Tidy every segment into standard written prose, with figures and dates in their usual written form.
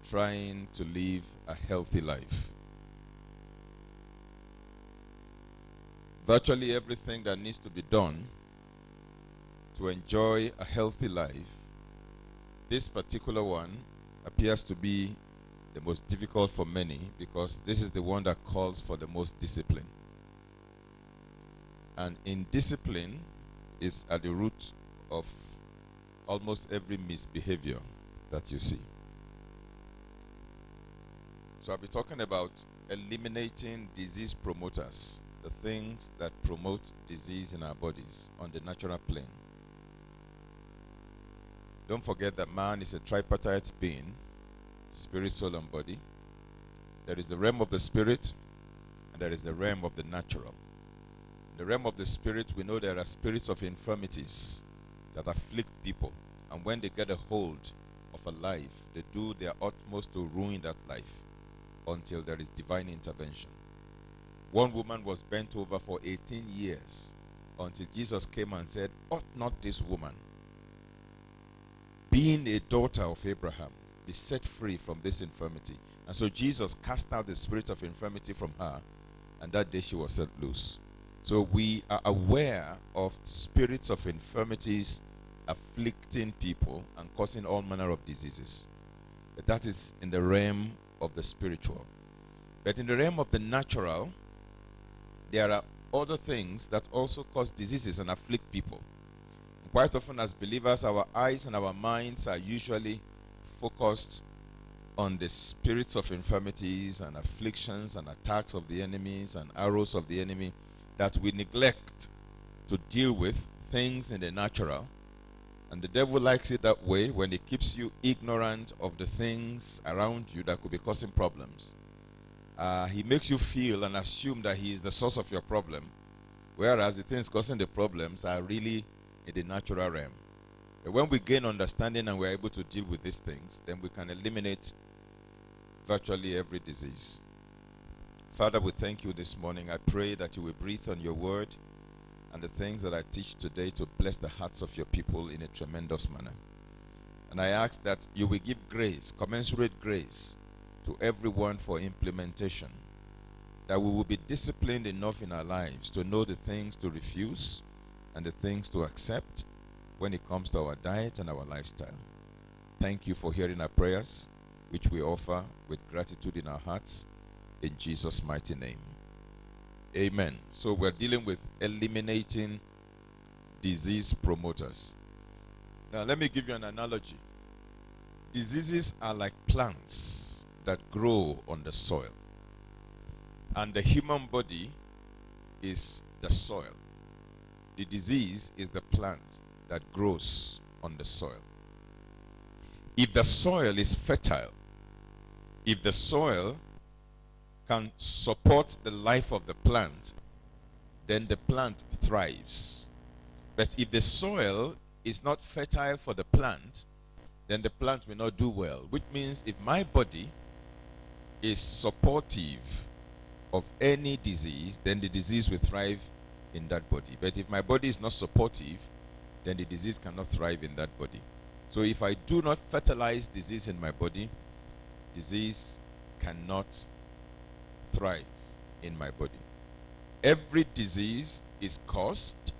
trying to live a healthy life. Virtually everything that needs to be done to enjoy a healthy life, this particular one appears to be the most difficult for many, because this is the one that calls for the most discipline. And indiscipline is at the root of almost every misbehavior that you see. So I'll be talking about eliminating disease promoters, the things that promote disease in our bodies on the natural plane. Don't forget that man is a tripartite being, spirit, soul, and body. There is the realm of the spirit, and there is the realm of the natural. In the realm of the spirit, we know there are spirits of infirmities that afflict people. And when they get a hold of a life, they do their utmost to ruin that life until there is divine intervention. One woman was bent over for 18 years until Jesus came and said, "Ought not this woman, being a daughter of Abraham, be set free from this infirmity?" And so Jesus cast out the spirit of infirmity from her, and that day she was set loose. So we are aware of spirits of infirmities afflicting people and causing all manner of diseases. But that is in the realm of the spiritual. But in the realm of the natural, there are other things that also cause diseases and afflict people. Quite often as believers, our eyes and our minds are usually focused on the spirits of infirmities and afflictions and attacks of the enemies and arrows of the enemy, that we neglect to deal with things in the natural. And the devil likes it that way, when he keeps you ignorant of the things around you that could be causing problems. He makes you feel and assume that he is the source of your problem, whereas the things causing the problems are really in the natural realm. But when we gain understanding and we're able to deal with these things, then we can eliminate virtually every disease. Father, we thank you this morning. I pray that you will breathe on your word and the things that I teach today to bless the hearts of your people in a tremendous manner. And I ask that you will give grace, commensurate grace, to everyone for implementation, that we will be disciplined enough in our lives to know the things to refuse and the things to accept when it comes to our diet and our lifestyle. Thank you for hearing our prayers, which we offer with gratitude in our hearts, in Jesus' mighty name. Amen. So we're dealing with eliminating disease promoters. Now let me give you an analogy. Diseases are like plants that grow on the soil, and the human body is the soil. The disease is the plant that grows on the soil. If the soil is fertile, if the soil can support the life of the plant, then the plant thrives. But if the soil is not fertile for the plant, then the plant will not do well. Which means if my body is supportive of any disease, then the disease will thrive in that body. But if my body is not supportive, then the disease cannot thrive in that body. So if I do not fertilize disease in my body, disease cannot thrive in my body. Every disease is caused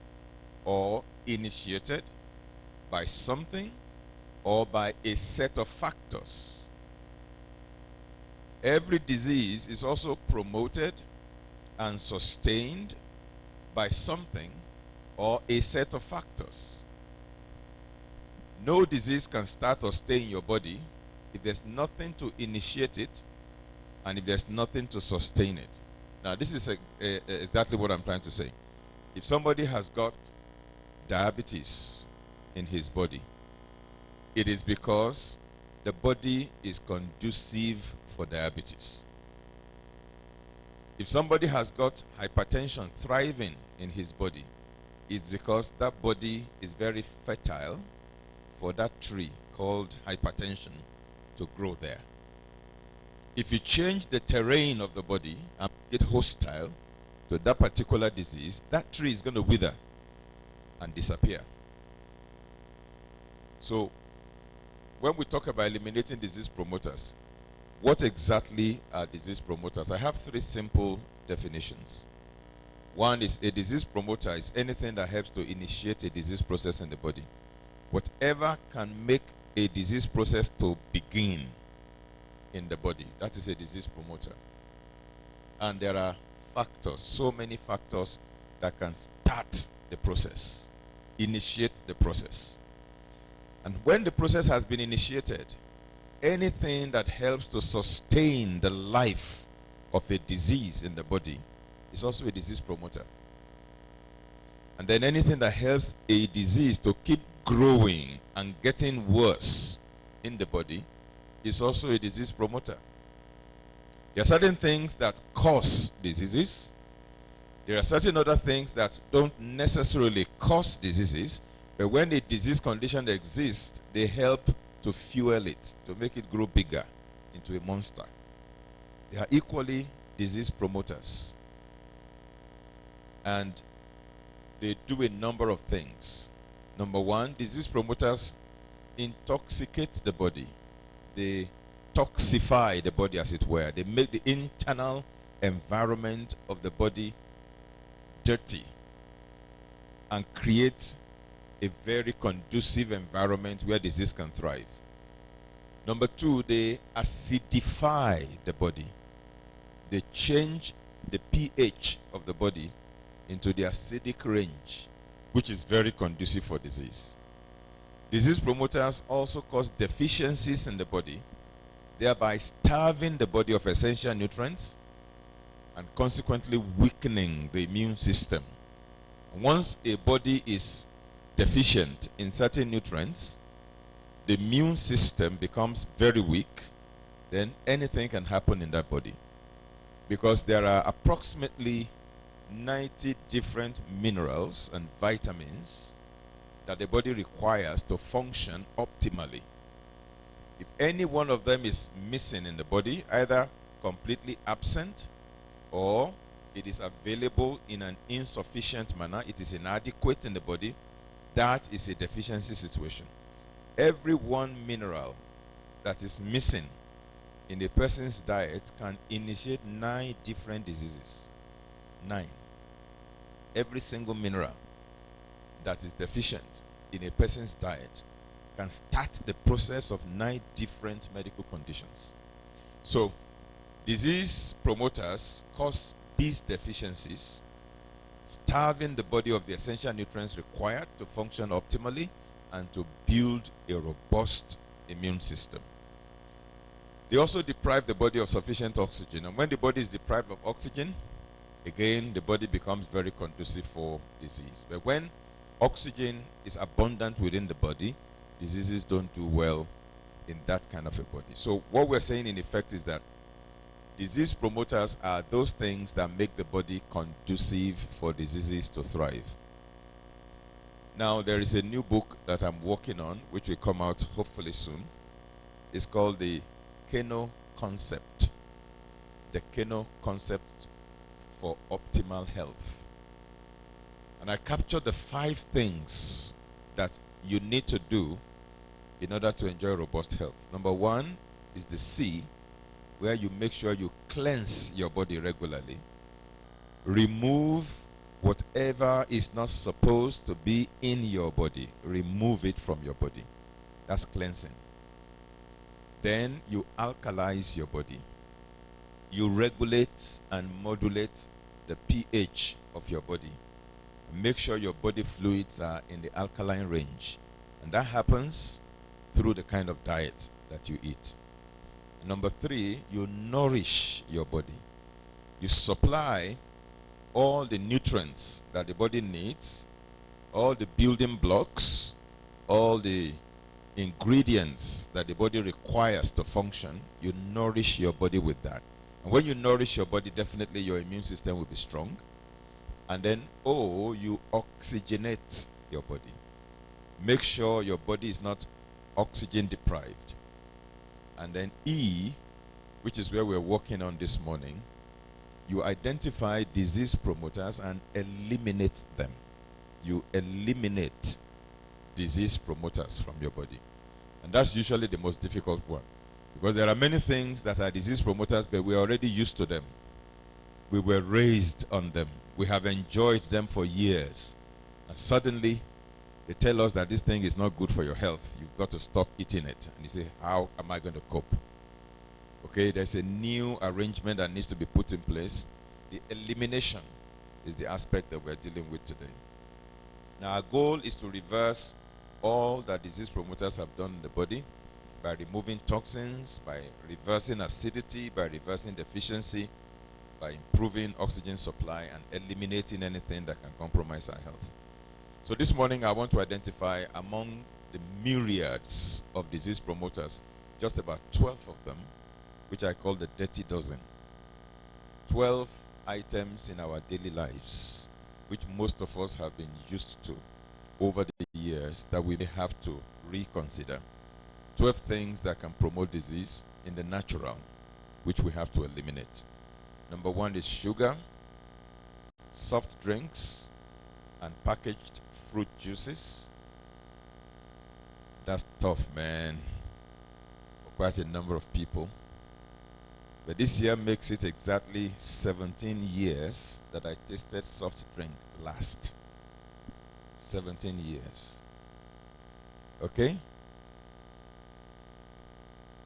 or initiated by something or by a set of factors. Every disease is also promoted and sustained by something or a set of factors. No disease can start or stay in your body if there's nothing to initiate it and if there's nothing to sustain it. Now, this is exactly what I'm trying to say. If somebody has got diabetes in his body, it is because the body is conducive for diabetes. If somebody has got hypertension thriving in his body, it's because that body is very fertile for that tree called hypertension to grow there. If you change the terrain of the body and get hostile to that particular disease, that tree is going to wither and disappear. So when we talk about eliminating disease promoters, What exactly are disease promoters? I have three simple definitions. One is a disease promoter is anything that helps to initiate a disease process in the body. Whatever can make a disease process to begin in the body, that is a disease promoter. And there are factors, so many factors that can start the process, initiate the process. And when the process has been initiated, anything that helps to sustain the life of a disease in the body is also a disease promoter. And then anything that helps a disease to keep growing and getting worse in the body is also a disease promoter. There are certain things that cause diseases. There are certain other things that don't necessarily cause diseases, but when a disease condition exists, they help to fuel it, to make it grow bigger into a monster. They are equally disease promoters. And they do a number of things. Number one, disease promoters intoxicate the body. They toxify the body, as it were. They make the internal environment of the body dirty and create a very conducive environment where disease can thrive. Number two, they acidify the body. They change the pH of the body into the acidic range, which is very conducive for disease. Disease promoters also cause deficiencies in the body, thereby starving the body of essential nutrients and consequently weakening the immune system. Once a body is deficient in certain nutrients, the immune system becomes very weak, then anything can happen in that body. Because there are approximately 90 different minerals and vitamins that the body requires to function optimally. If any one of them is missing in the body, either completely absent or it is available in an insufficient manner, it is inadequate in the body, that is a deficiency situation. Every one mineral that is missing in a person's diet can initiate 9 different diseases. 9. Every single mineral that is deficient in a person's diet can start the process of 9 different medical conditions. So, disease promoters cause these deficiencies, starving the body of the essential nutrients required to function optimally and to build a robust immune system. They also deprive the body of sufficient oxygen. And when the body is deprived of oxygen, again, the body becomes very conducive for disease. But when oxygen is abundant within the body, diseases don't do well in that kind of a body. So what we're saying in effect is that disease promoters are those things that make the body conducive for diseases to thrive. Now, there is a new book that I'm working on, which will come out hopefully soon. It's called the Keno Concept. The Keno Concept for Optimal Health. And I captured the 5 things that you need to do in order to enjoy robust health. Number 1 is the C, where you make sure you cleanse your body regularly. Remove whatever is not supposed to be in your body. Remove it from your body. That's cleansing. Then you alkalize your body. You regulate and modulate the pH of your body. Make sure your body fluids are in the alkaline range. And that happens through the kind of diet that you eat. Number 3, you nourish your body. You supply all the nutrients that the body needs, all the building blocks, all the ingredients that the body requires to function. You nourish your body with that. And when you nourish your body, definitely your immune system will be strong. And then O, you oxygenate your body. Make sure your body is not oxygen deprived. And then E, which is where we're working on this morning, you identify disease promoters and eliminate them. You eliminate disease promoters from your body. And that's usually the most difficult one, Because there are many things that are disease promoters, but we are already used to them. We were raised on them. We have enjoyed them for years. And suddenly, they tell us that this thing is not good for your health. You've got to stop eating it. And you say, how am I going to cope? Okay, there's a new arrangement that needs to be put in place. The elimination is the aspect that we're dealing with today. Now, our goal is to reverse all that disease promoters have done in the body by removing toxins, by reversing acidity, by reversing deficiency, by improving oxygen supply, and eliminating anything that can compromise our health. So this morning, I want to identify among the myriads of disease promoters, just about 12 of them, which I call the dirty dozen. 12 items in our daily lives, which most of us have been used to over the years, that we may have to reconsider. 12 things that can promote disease in the natural, which we have to eliminate. Number 1 is sugar, soft drinks, and packaged fruit juices. That's tough, man, for quite a number of people. But this year makes it exactly 17 years that I tasted soft drink last. 17 years. Okay?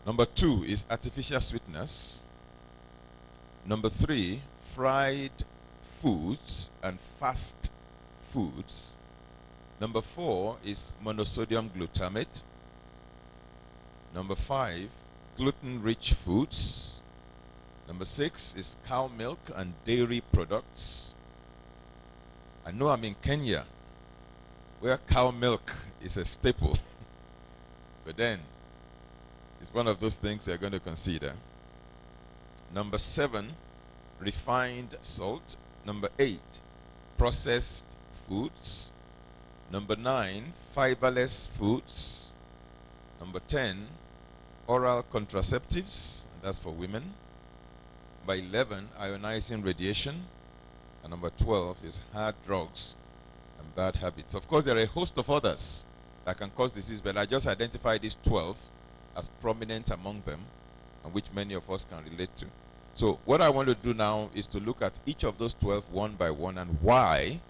Number 2 is artificial sweeteners. Number 3, fried foods and fast foods. Number 4 is monosodium glutamate. Number 5, gluten-rich foods. Number 6 is cow milk and dairy products. I know I'm in Kenya, where cow milk is a staple. But then, it's one of those things you're going to consider. Number 7, refined salt. Number 8, processed foods. Number 9, fiberless foods. Number 10, oral contraceptives. That's for women. Number 11, ionizing radiation. And number 12 is hard drugs and bad habits. Of course, there are a host of others that can cause disease, but I just identified these 12 as prominent among them, and which many of us can relate to. So what I want to do now is to look at each of those 12 one by one, and why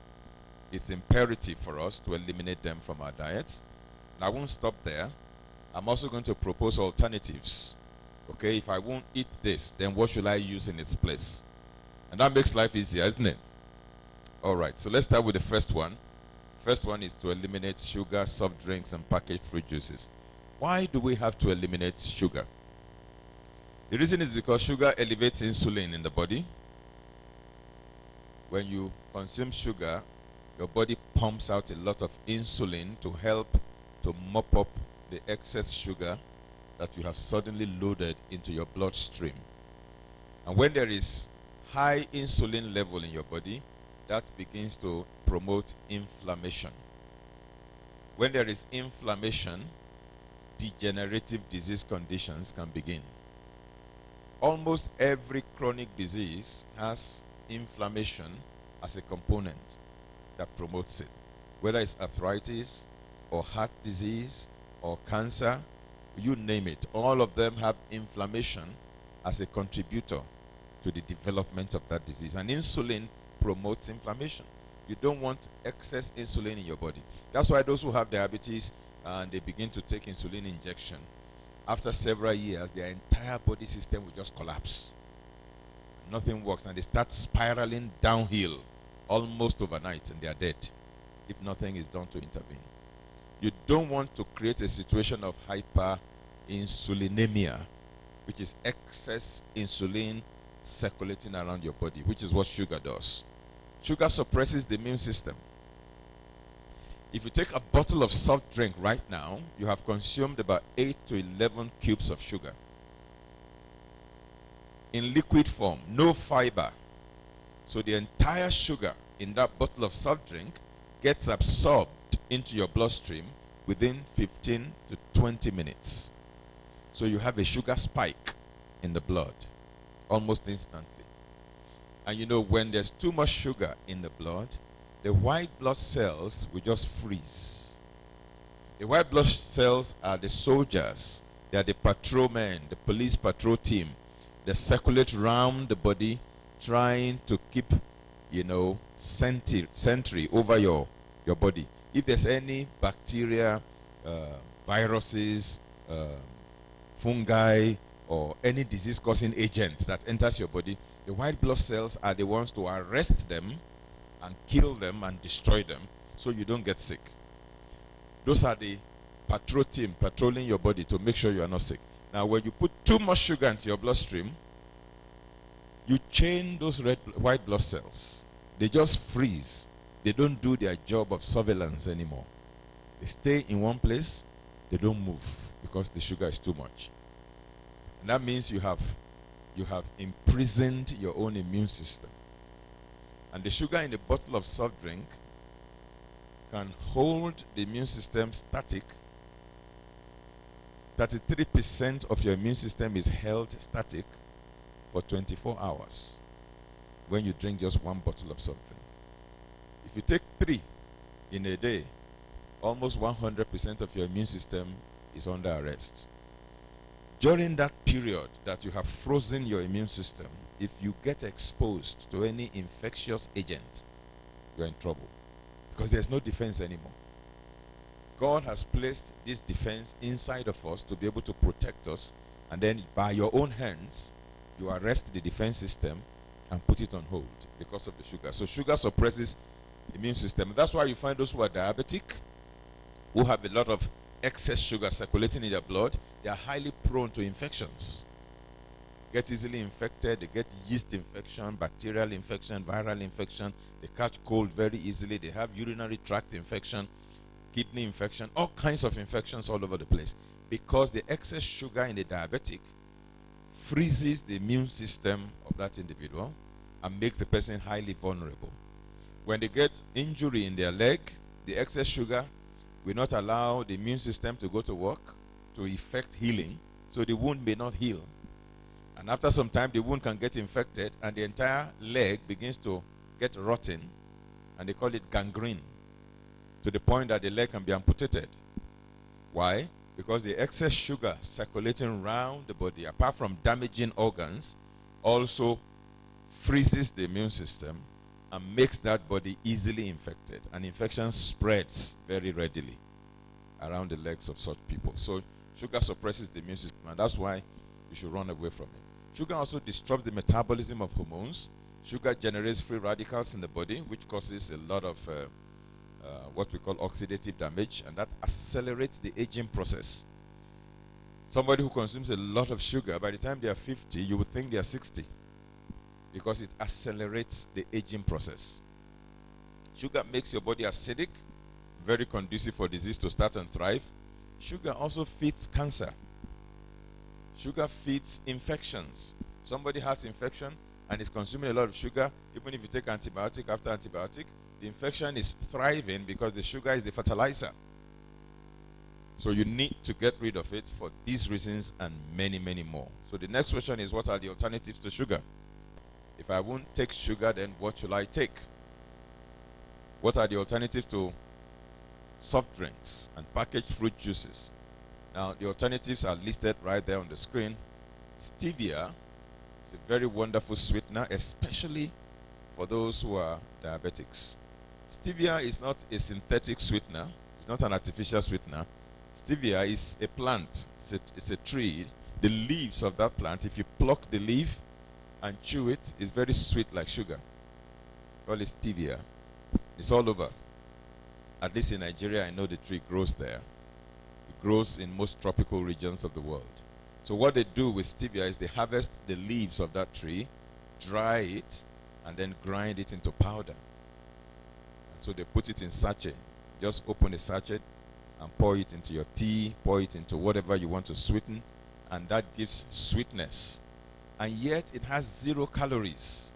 it's imperative for us to eliminate them from our diets. And I won't stop there. I'm also going to propose alternatives. Okay, if I won't eat this, then what should I use in its place? And that makes life easier, isn't it? All right, so let's start with the first one. First one is to eliminate sugar, soft drinks, and packaged fruit juices. Why do we have to eliminate sugar? The reason is because sugar elevates insulin in the body. When you consume sugar, your body pumps out a lot of insulin to help to mop up the excess sugar that you have suddenly loaded into your bloodstream. And when there is high insulin level in your body, that begins to promote inflammation. When there is inflammation, degenerative disease conditions can begin. Almost every chronic disease has inflammation as a component that promotes it. Whether it's arthritis, or heart disease, or cancer, you name it, all of them have inflammation as a contributor to the development of that disease. And insulin promotes inflammation. You don't want excess insulin in your body. That's why those who have diabetes and they begin to take insulin injection, after several years, their entire body system will just collapse. Nothing works, and they start spiraling downhill almost overnight, and they are dead if nothing is done to intervene. You don't want to create a situation of hyperinsulinemia, which is excess insulin circulating around your body, which is what sugar does. Sugar suppresses the immune system. If you take a bottle of soft drink right now, you have consumed about 8 to 11 cubes of sugar. In liquid form, no fiber. So the entire sugar in that bottle of soft drink gets absorbed into your bloodstream within 15 to 20 minutes. So you have a sugar spike in the blood almost instantly. And you know, when there's too much sugar in the blood, the white blood cells will just freeze. The white blood cells are the soldiers They are the patrolmen, the police patrol team. They circulate around the body, trying to keep, sentry over your body. If there's any bacteria, viruses, fungi, or any disease-causing agent that enters your body, the white blood cells are the ones to arrest them and kill them and destroy them so you don't get sick. Those are the patrol team patrolling your body to make sure you are not sick. Now, when you put too much sugar into your bloodstream, you chain those white blood cells. They just freeze. They don't do their job of surveillance anymore. They stay in one place. They don't move because the sugar is too much. And that means you have imprisoned your own immune system. And the sugar in a bottle of soft drink can hold the immune system static. 33% of your immune system is held static for 24 hours when you drink just one bottle of soft drink. If you take 3 in a day, almost 100% of your immune system is under arrest. During that period that you have frozen your immune system, if you get exposed to any infectious agent, you're in trouble because there's no defense anymore. God has placed this defense inside of us to be able to protect us, and then by your own hands, you arrest the defense system and put it on hold because of the sugar. So sugar suppresses the immune system. That's why you find those who are diabetic, who have a lot of excess sugar circulating in their blood, they are highly prone to infections. Get easily infected, they get yeast infection, bacterial infection, viral infection, they catch cold very easily, they have urinary tract infection, kidney infection, all kinds of infections all over the place, because the excess sugar in the diabetic freezes the immune system of that individual and makes the person highly vulnerable. When they get injury in their leg, the excess sugar will not allow the immune system to go to work to effect healing, so the wound may not heal. And after some time, the wound can get infected and the entire leg begins to get rotten, and they call it gangrene, to the point that the leg can be amputated. Why? Because the excess sugar circulating around the body, apart from damaging organs, also freezes the immune system and makes that body easily infected. And infection spreads very readily around the legs of such people. So sugar suppresses the immune system, and that's why you should run away from it. Sugar also disrupts the metabolism of hormones. Sugar generates free radicals in the body, which causes a lot of what we call oxidative damage, and that accelerates the aging process. Somebody who consumes a lot of sugar, by the time they are 50, you would think they are 60, because it accelerates the aging process. Sugar makes your body acidic, very conducive for disease to start and thrive. Sugar also feeds cancer. Sugar feeds infections. Somebody has infection and is consuming a lot of sugar. Even if you take antibiotic after antibiotic, the infection is thriving because the sugar is the fertilizer. So you need to get rid of it for these reasons and many, many more. So the next question is, what are the alternatives to sugar? If I won't take sugar, then what should I take? What are the alternatives to soft drinks and packaged fruit juices? Now, the alternatives are listed right there on the screen. Stevia is a very wonderful sweetener, especially for those who are diabetics. Stevia is not a synthetic sweetener. It's not an artificial sweetener. Stevia is a plant. It's a tree. The leaves of that plant, if you pluck the leaf and chew it, it's very sweet like sugar. Call it stevia. It's all over. At least in Nigeria, I know the tree grows there. It grows in most tropical regions of the world. So what they do with stevia is they harvest the leaves of that tree, dry it, and then grind it into powder. And so they put it in sachet. Just open a sachet and pour it into your tea, pour it into whatever you want to sweeten, and that gives sweetness. And yet it has 0 calories.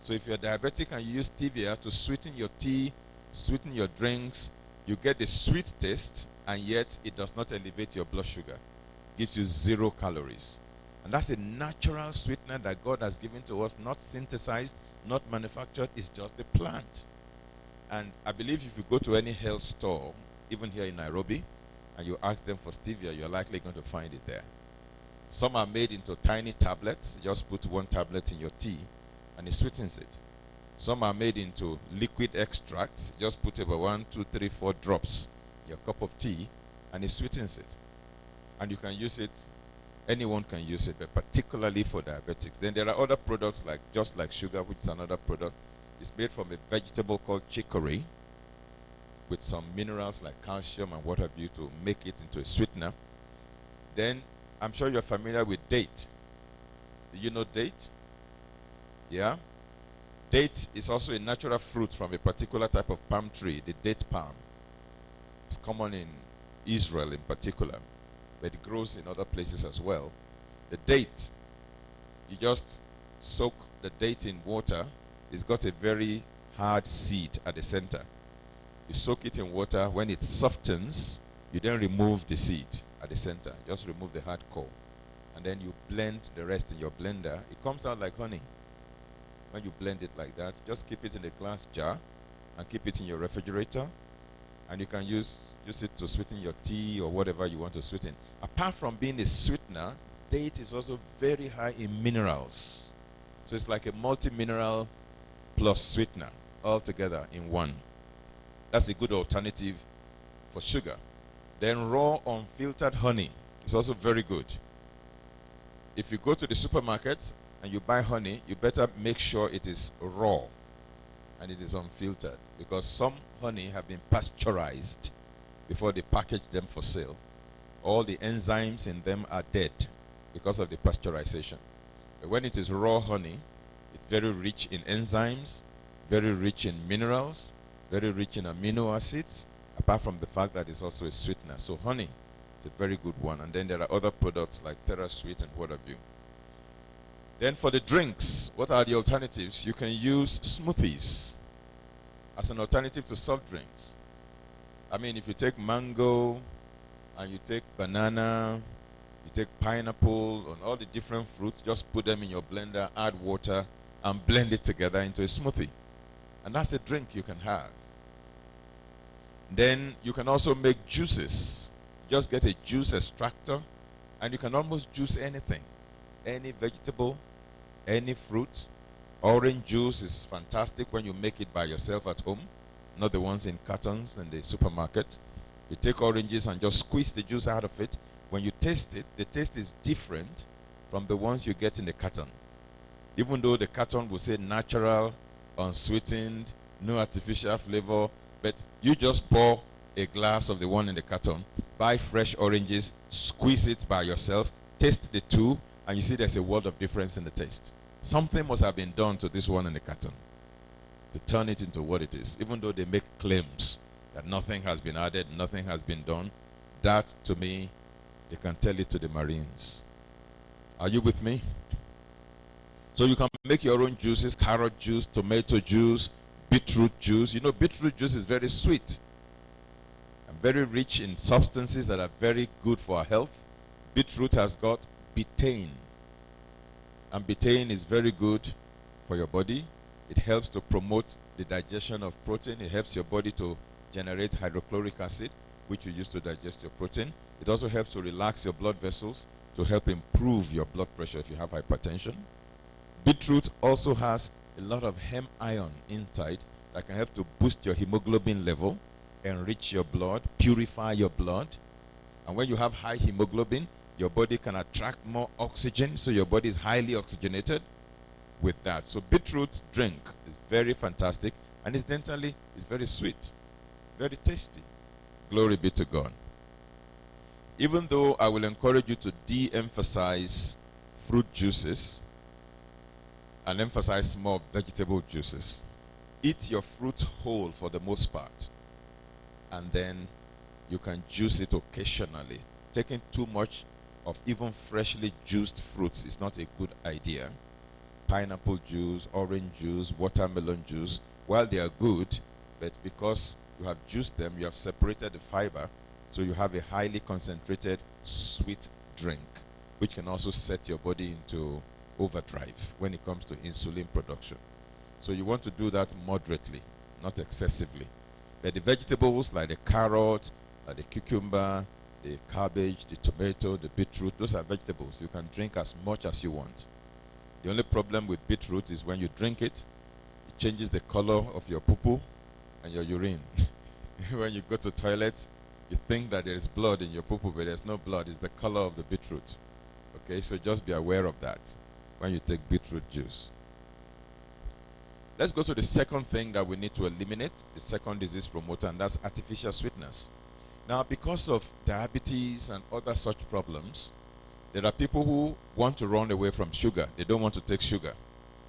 So if you're diabetic and you use stevia to sweeten your tea, sweeten your drinks, you get the sweet taste, and yet it does not elevate your blood sugar. It gives you 0 calories. And that's a natural sweetener that God has given to us, not synthesized, not manufactured. It's just a plant. And I believe if you go to any health store, even here in Nairobi, and you ask them for stevia, you're likely going to find it there. Some are made into tiny tablets. You just put one tablet in your tea and it sweetens it. Some are made into liquid extracts. You just put about 1, 2, 3, 4 drops in your cup of tea and it sweetens it. And you can use it, anyone can use it, but particularly for diabetics. Then there are other products like just like sugar, which is another product. It's made from a vegetable called chicory with some minerals like calcium and what have you to make it into a sweetener. Then I'm sure you're familiar with date. Do you know date? Yeah? Date is also a natural fruit from a particular type of palm tree, the date palm. It's common in Israel in particular, but it grows in other places as well. The date, you just soak the date in water. It's got a very hard seed at the center. You soak it in water. When it softens, you then remove the seed at the center. Just remove the hard core. And then you blend the rest in your blender. It comes out like honey. When you blend it like that, just keep it in a glass jar and keep it in your refrigerator. And you can use it to sweeten your tea or whatever you want to sweeten. Apart from being a sweetener, date is also very high in minerals. So it's like a multi-mineral plus sweetener all together in one. That's a good alternative for sugar. Then raw unfiltered honey is also very good. If you go to the supermarket and you buy honey, you better make sure it is raw and it is unfiltered, because some honey have been pasteurized before they package them for sale. All the enzymes in them are dead because of the pasteurization. But when it is raw honey, it's very rich in enzymes, very rich in minerals, very rich in amino acids, apart from the fact that it's also a sweetener. So honey is a very good one. And then there are other products like TerraSweet and what have you. Then for the drinks, what are the alternatives? You can use smoothies as an alternative to soft drinks. I mean, if you take mango and you take banana, you take pineapple and all the different fruits, just put them in your blender, add water, and blend it together into a smoothie. And that's a drink you can have. Then you can also make juices. Just get a juice extractor and you can almost juice anything. Any vegetable, any fruit. Orange juice is fantastic when you make it by yourself at home, not the ones in cartons in the supermarket. You take oranges and just squeeze the juice out of it. When you taste it, the taste is different from the ones you get in the carton. Even though the carton will say natural, unsweetened, no artificial flavor, but you just pour a glass of the one in the carton, buy fresh oranges, squeeze it by yourself, taste the two, and you see there's a world of difference in the taste. Something must have been done to this one in the carton to turn it into what it is. Even though they make claims that nothing has been added, nothing has been done, that to me, they can tell it to the Marines. Are you with me? So you can make your own juices: carrot juice, tomato juice, beetroot juice. You know, beetroot juice is very sweet and very rich in substances that are very good for our health. Beetroot has got betaine. And betaine is very good for your body. It helps to promote the digestion of protein. It helps your body to generate hydrochloric acid, which you use to digest your protein. It also helps to relax your blood vessels, to help improve your blood pressure if you have hypertension. Beetroot also has a lot of heme iron inside that can help to boost your hemoglobin level, enrich your blood, purify your blood. And when you have high hemoglobin, your body can attract more oxygen, so your body is highly oxygenated with that. So beetroot drink is very fantastic, and incidentally, it's very sweet, very tasty. Glory be to God. Even though I will encourage you to de-emphasize fruit juices and emphasize more vegetable juices, eat your fruit whole for the most part, and then you can juice it occasionally. Taking too much of even freshly juiced fruits is not a good idea. Pineapple juice, orange juice, watermelon juice, while they are good, but because you have juiced them, you have separated the fiber, so you have a highly concentrated sweet drink, which can also set your body into overdrive when it comes to insulin production. So you want to do that moderately, not excessively. But the vegetables like the carrot, like the cucumber, the cabbage, the tomato, the beetroot. Those are vegetables. You can drink as much as you want. The only problem with beetroot is when you drink it, it changes the color of your poo-poo and your urine. When you go to toilet, you think that there is blood in your poo-poo, but there's no blood. It's the color of the beetroot. Okay, so just be aware of that when you take beetroot juice. Let's go to the second thing that we need to eliminate, the second disease promoter, and that's artificial sweeteners. Now, because of diabetes and other such problems, there are people who want to run away from sugar. They don't want to take sugar.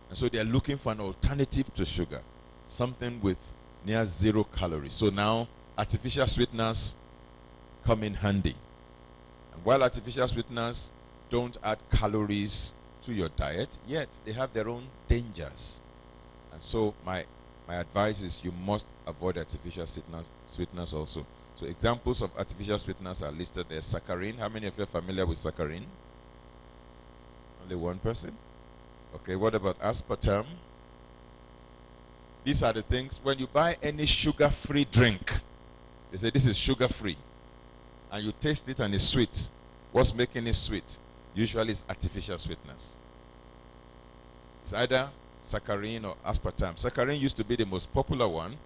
And so they are looking for an alternative to sugar, something with near 0 calories. So now artificial sweeteners come in handy. And while artificial sweeteners don't add calories to your diet, yet they have their own dangers. And so my advice is you must avoid artificial sweeteners also. So examples of artificial sweeteners are listed there. Saccharin. How many of you are familiar with saccharin? Only one person? Okay, what about aspartame? These are the things, when you buy any sugar-free drink, they say this is sugar-free. And you taste it and it's sweet. What's making it sweet? Usually it's artificial sweeteners. It's either saccharin or aspartame. Saccharin used to be the most popular one,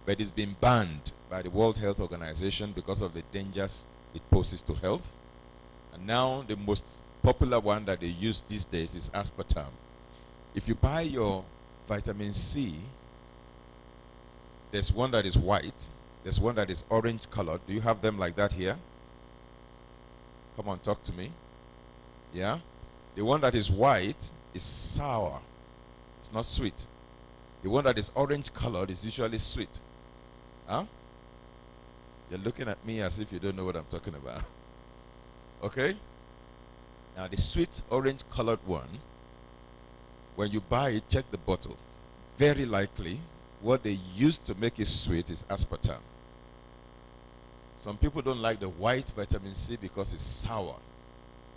but it's been banned by the World Health Organization because of the dangers it poses to health. And now the most popular one that they use these days is aspartame. If you buy your vitamin C, there's one that is white, there's one that is orange colored. Do you have them like that here? Come on, talk to me. Yeah? The one that is white is sour. It's not sweet. The one that is orange colored is usually sweet. Huh? You're looking at me as if you don't know what I'm talking about. Okay? Now the sweet orange colored one, when you buy it, check the bottle. Very likely, what they used to make it sweet is aspartame. Some people don't like the white vitamin C because it's sour.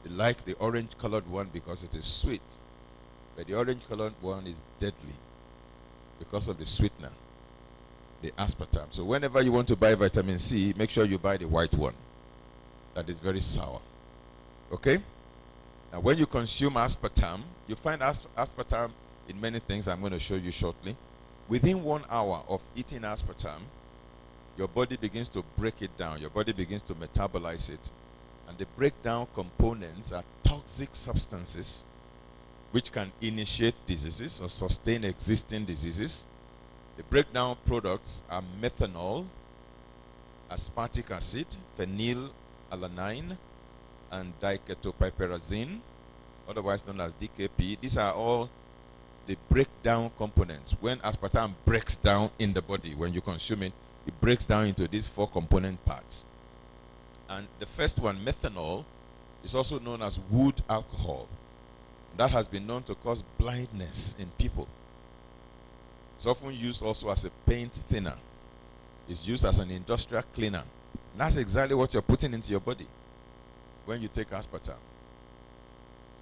They like the orange colored one because it is sweet. But the orange colored one is deadly because of the sweetener, the aspartame. So whenever you want to buy vitamin C, make sure you buy the white one. That is very sour. Okay? Now when you consume aspartame, you find aspartame in many things I'm going to show you shortly. Within 1 hour of eating aspartame, your body begins to break it down. Your body begins to metabolize it. And the breakdown components are toxic substances which can initiate diseases or sustain existing diseases. The breakdown products are methanol, aspartic acid, phenylalanine, and diketopiperazine, otherwise known as DKP. These are all the breakdown components. When aspartame breaks down in the body, when you consume it, it breaks down into these 4 component parts. And the first one, methanol, is also known as wood alcohol. That has been known to cause blindness in people. It's often used also as a paint thinner. It's used as an industrial cleaner. And that's exactly what you're putting into your body when you take aspartame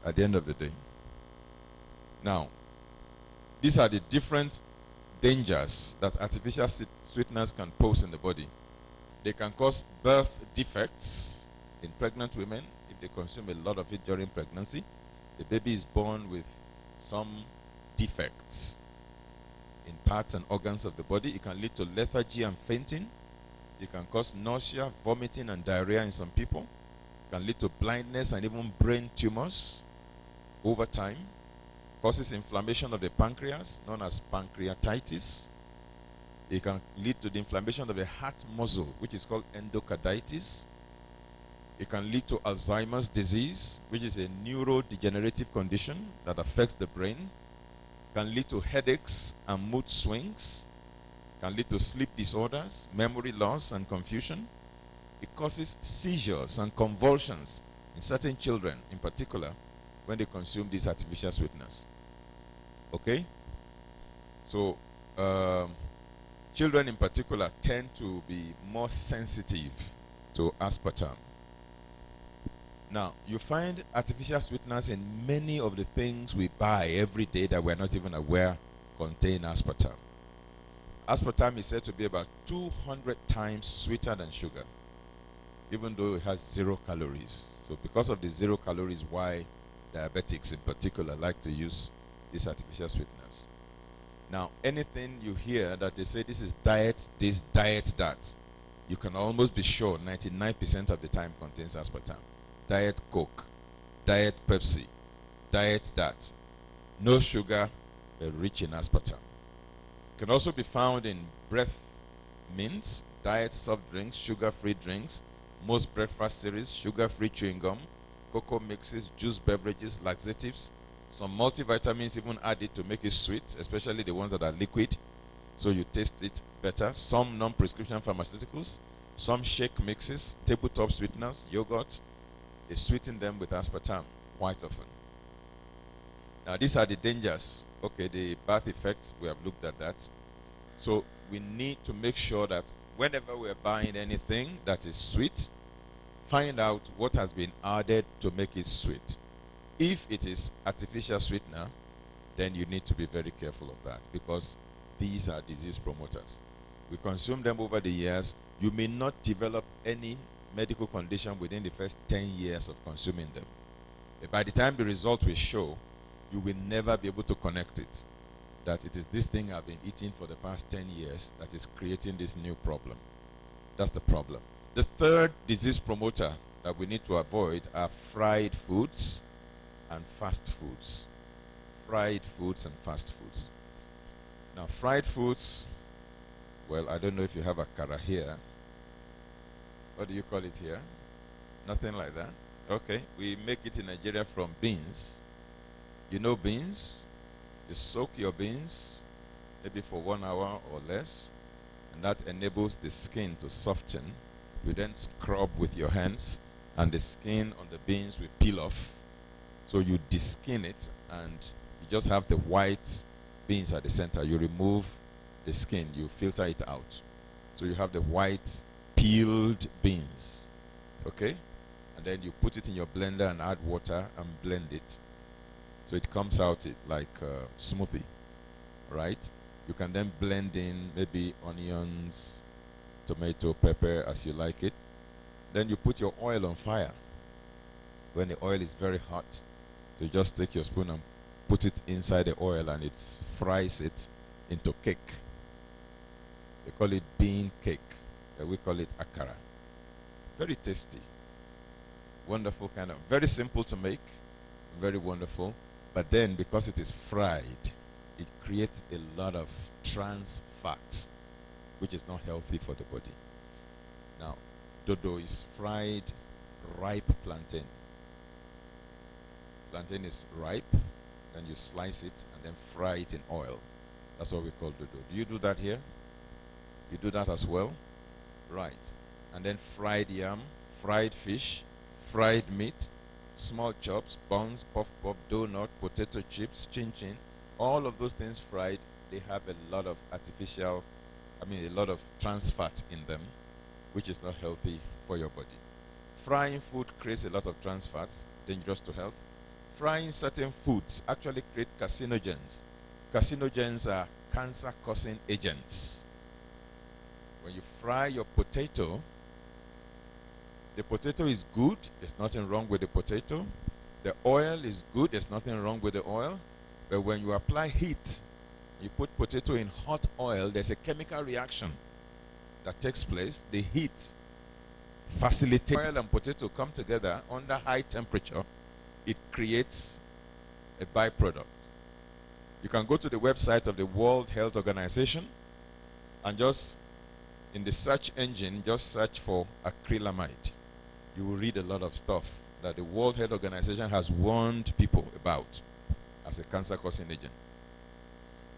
at the end of the day. Now, these are the different dangers that artificial sweeteners can pose in the body. They can cause birth defects in pregnant women if they consume a lot of it during pregnancy. The baby is born with some defects in parts and organs of the body. It can lead to lethargy and fainting. It can cause nausea, vomiting, and diarrhea in some people. It can lead to blindness and even brain tumors over time. Causes inflammation of the pancreas, known as pancreatitis. It can lead to the inflammation of the heart muscle, which is called endocarditis. It can lead to Alzheimer's disease, which is a neurodegenerative condition that affects the brain. It can lead to headaches and mood swings. It can lead to sleep disorders, memory loss, and confusion. It causes seizures and convulsions in certain children, in particular, when they consume these artificial sweeteners. Okay? So, children in particular tend to be more sensitive to aspartame. Now, you find artificial sweeteners in many of the things we buy every day that we're not even aware contain aspartame. Aspartame is said to be about 200 times sweeter than sugar. even though it has 0 calories. So because of the 0 calories, why diabetics in particular like to use these artificial sweeteners. Now, anything you hear that they say this is diet this, diet that, you can almost be sure 99% of the time contains aspartame. Diet Coke, diet Pepsi, diet that. No sugar, rich in aspartame. Can also be found in breath mints, diet soft drinks, sugar-free drinks, most breakfast cereals, sugar-free chewing gum, cocoa mixes, juice beverages, laxatives. Some multivitamins even added to make it sweet, especially the ones that are liquid, so you taste it better. Some non-prescription pharmaceuticals, some shake mixes, tabletop sweeteners, yogurt. They sweeten them with aspartame quite often. Now, these are the dangers. Okay, the birth effects, we have looked at that. So we need to make sure that whenever we're buying anything that is sweet, find out what has been added to make it sweet. If it is artificial sweetener, then you need to be very careful of that, because these are disease promoters. We consume them over the years. You may not develop any medical condition within the first 10 years of consuming them. But by the time the result will show, you will never be able to connect it, that it is this thing I've been eating for the past 10 years that is creating this new problem. That's the problem. The third disease promoter that we need to avoid are fried foods and fast foods. Fried foods and fast foods. Now, fried foods, well, I don't know if you have akara here. What do you call it here? Nothing like that? Okay, we make it in Nigeria from beans. You know beans? You soak your beans maybe for 1 hour or less, and that enables the skin to soften. You then scrub with your hands, and the skin on the beans will peel off. So you deskin it, and you just have the white beans at the center. You remove the skin, you filter it out. So you have the white peeled beans. Okay? And then you put it in your blender and add water and blend it. So it comes out like a smoothie, right? You can then blend in maybe onions, tomato, pepper, as you like it. Then you put your oil on fire. When the oil is very hot, so you just take your spoon and put it inside the oil, and it fries it into cake. They call it bean cake. We call it akara. Very tasty. Wonderful kind of, very simple to make, very wonderful. But then, because it is fried, it creates a lot of trans fat, which is not healthy for the body. Now, dodo is fried, ripe plantain. Plantain is ripe, then you slice it and then fry it in oil. That's what we call dodo. Do you do that here? You do that as well? Right. And then fried yam, fried fish, fried meat, small chops, buns, puff, donut, potato chips, chin-chin, all of those things fried, they have a lot of a lot of trans fat in them, which is not healthy for your body. Frying food creates a lot of trans fats, dangerous to health. Frying certain foods actually create carcinogens. Carcinogens are cancer-causing agents. When you fry your potato, the potato is good, there's nothing wrong with the potato. The oil is good, there's nothing wrong with the oil. But when you apply heat, you put potato in hot oil, there's a chemical reaction that takes place. The heat facilitates oil and potato come together under high temperature. It creates a byproduct. You can go to the website of the World Health Organization and just in the search engine, just search for acrylamide. You will read a lot of stuff that the World Health Organization has warned people about as a cancer-causing agent.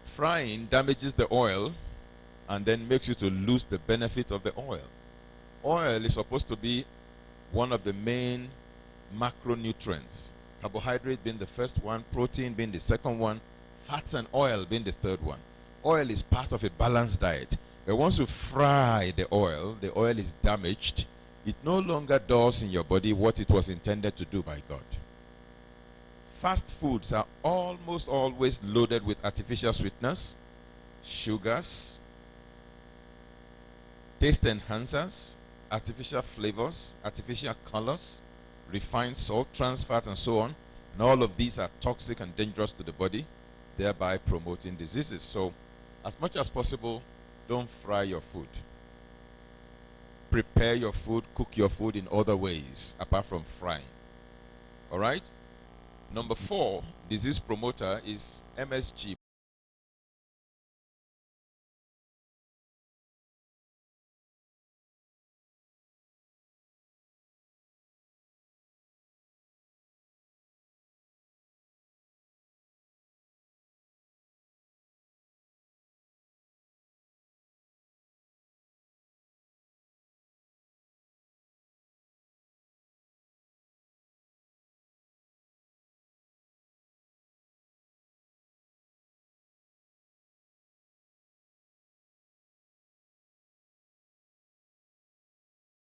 Frying damages the oil and then makes you to lose the benefit of the oil. Oil is supposed to be one of the main macronutrients. Carbohydrate being the first one, protein being the second one, fats and oil being the third one. Oil is part of a balanced diet. But once you fry the oil is damaged. It no longer does in your body what it was intended to do by God. Fast foods are almost always loaded with artificial sweeteners, sugars, taste enhancers, artificial flavors, artificial colors, refined salt, trans fat, and so on. And all of these are toxic and dangerous to the body, thereby promoting diseases. So, as much as possible, don't fry your food. Prepare your food, cook your food in other ways apart from frying. All right? Number 4 disease promoter is MSG.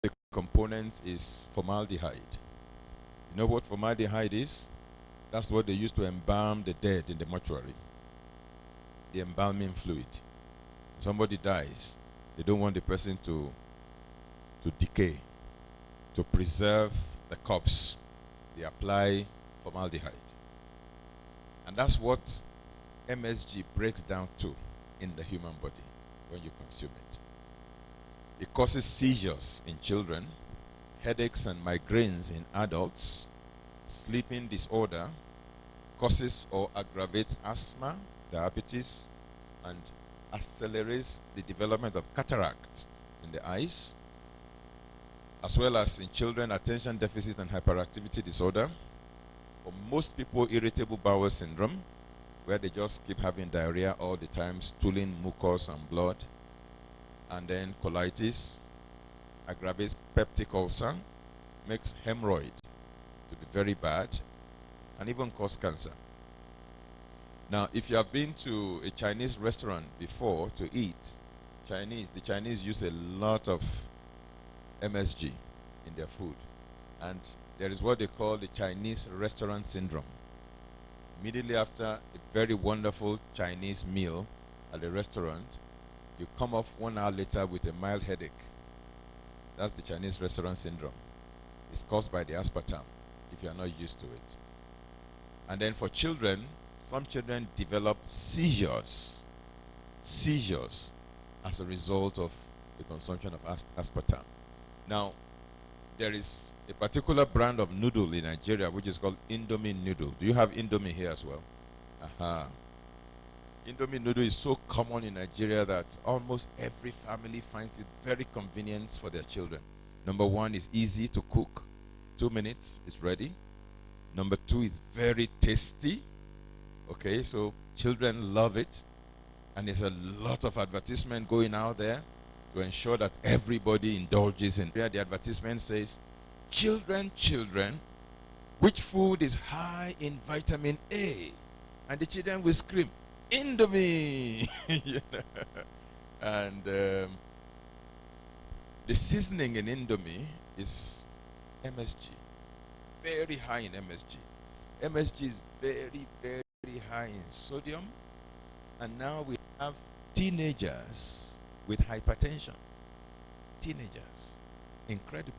The component is formaldehyde. You know what formaldehyde is? That's what they use to embalm the dead in the mortuary. The embalming fluid. Somebody dies, they don't want the person to decay. To preserve the corpse, they apply formaldehyde. And that's what MSG breaks down to in the human body when you consume it. It causes seizures in children, headaches and migraines in adults, sleeping disorder, causes or aggravates asthma, diabetes, and accelerates the development of cataract in the eyes, as well as in children, attention deficit and hyperactivity disorder. For most people, irritable bowel syndrome, where they just keep having diarrhea all the time, stooling, mucus, and blood. And then colitis, aggravates peptic ulcer, makes hemorrhoid to be very bad, and even cause cancer. Now, if you have been to a Chinese restaurant before to eat the Chinese use a lot of MSG in their food. And there is what they call the Chinese restaurant syndrome. Immediately after a very wonderful Chinese meal at a restaurant, you come off 1 hour later with a mild headache. That's the Chinese restaurant syndrome. It's caused by the aspartame, if you are not used to it. And then for children, some children develop seizures as a result of the consumption of aspartame. Now, there is a particular brand of noodle in Nigeria which is called Indomie noodle. Do you have Indomie here as well? Aha. Indomie noodle is so common in Nigeria that almost every family finds it very convenient for their children. Number 1 is easy to cook. 2 minutes, it's ready. Number 2 is very tasty. Okay, so children love it. And there's a lot of advertisement going out there to ensure that everybody indulges in. The advertisement says, children, which food is high in vitamin A? And the children will scream, Indomie! And the seasoning in Indomie is MSG. Very high in MSG. MSG is very, very high in sodium. And now we have teenagers with hypertension. Teenagers. Incredible.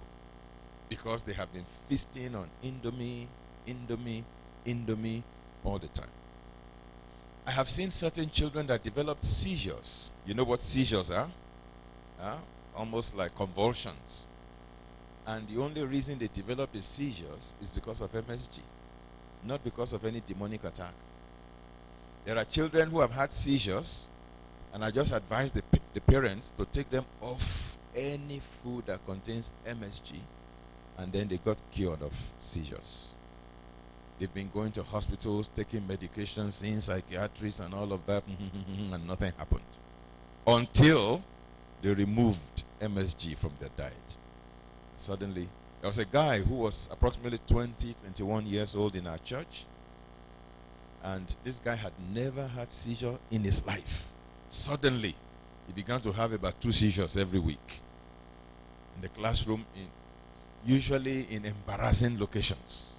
Because they have been feasting on Indomie all the time. I have seen certain children that developed seizures. You know what seizures are? Almost like convulsions. And the only reason they develop the seizures is because of MSG, not because of any demonic attack. There are children who have had seizures, and I just advise the parents to take them off any food that contains MSG, and then they got cured of seizures. They've been going to hospitals, taking medications, seeing psychiatrists and all of that, and nothing happened. Until they removed MSG from their diet. Suddenly, there was a guy who was approximately 20, 21 years old in our church, and this guy had never had seizure in his life. Suddenly, he began to have about 2 seizures every week in the classroom, usually in embarrassing locations.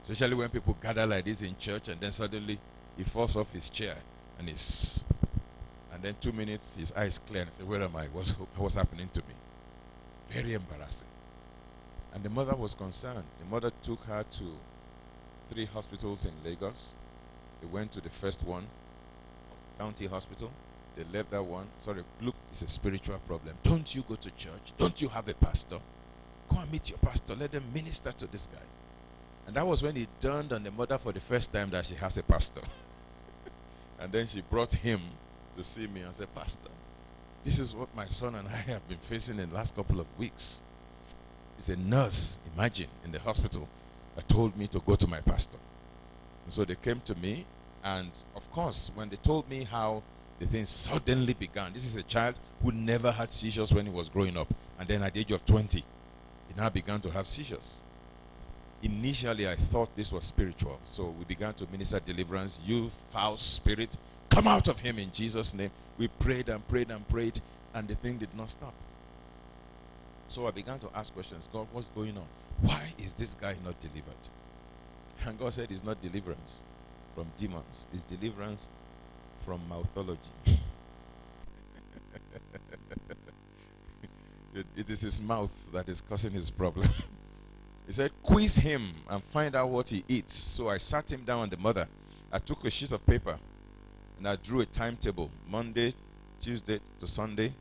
Especially when people gather like this in church, and then suddenly he falls off his chair and then 2 minutes, his eyes clear, and say, where am I? What's happening to me? Very embarrassing. And the mother was concerned. The mother took her to 3 hospitals in Lagos. They went to the first one, County Hospital. They left that one. Sorry, look, it's a spiritual problem. Don't you go to church? Don't you have a pastor? Go and meet your pastor. Let them minister to this guy. And that was when it dawned on the mother for the first time that she has a pastor. And then she brought him to see me and said, Pastor, this is what my son and I have been facing in the last couple of weeks. He's a nurse, imagine, in the hospital that told me to go to my pastor. And so they came to me, and of course, when they told me how the thing suddenly began, this is a child who never had seizures when he was growing up, and then at the age of 20, he now began to have seizures. Initially, I thought this was spiritual, so we began to minister deliverance. You foul spirit, come out of him in Jesus' name. We prayed and prayed and prayed, and the thing did not stop. So I began to ask questions. God, what's going on? Why is this guy not delivered? And God said it's not deliverance from demons. It's deliverance from mouthology. It is his mouth that is causing his problem. He said, quiz him and find out what he eats. So I sat him down on the mother. I took a sheet of paper and I drew a timetable, Monday, Tuesday to Sunday.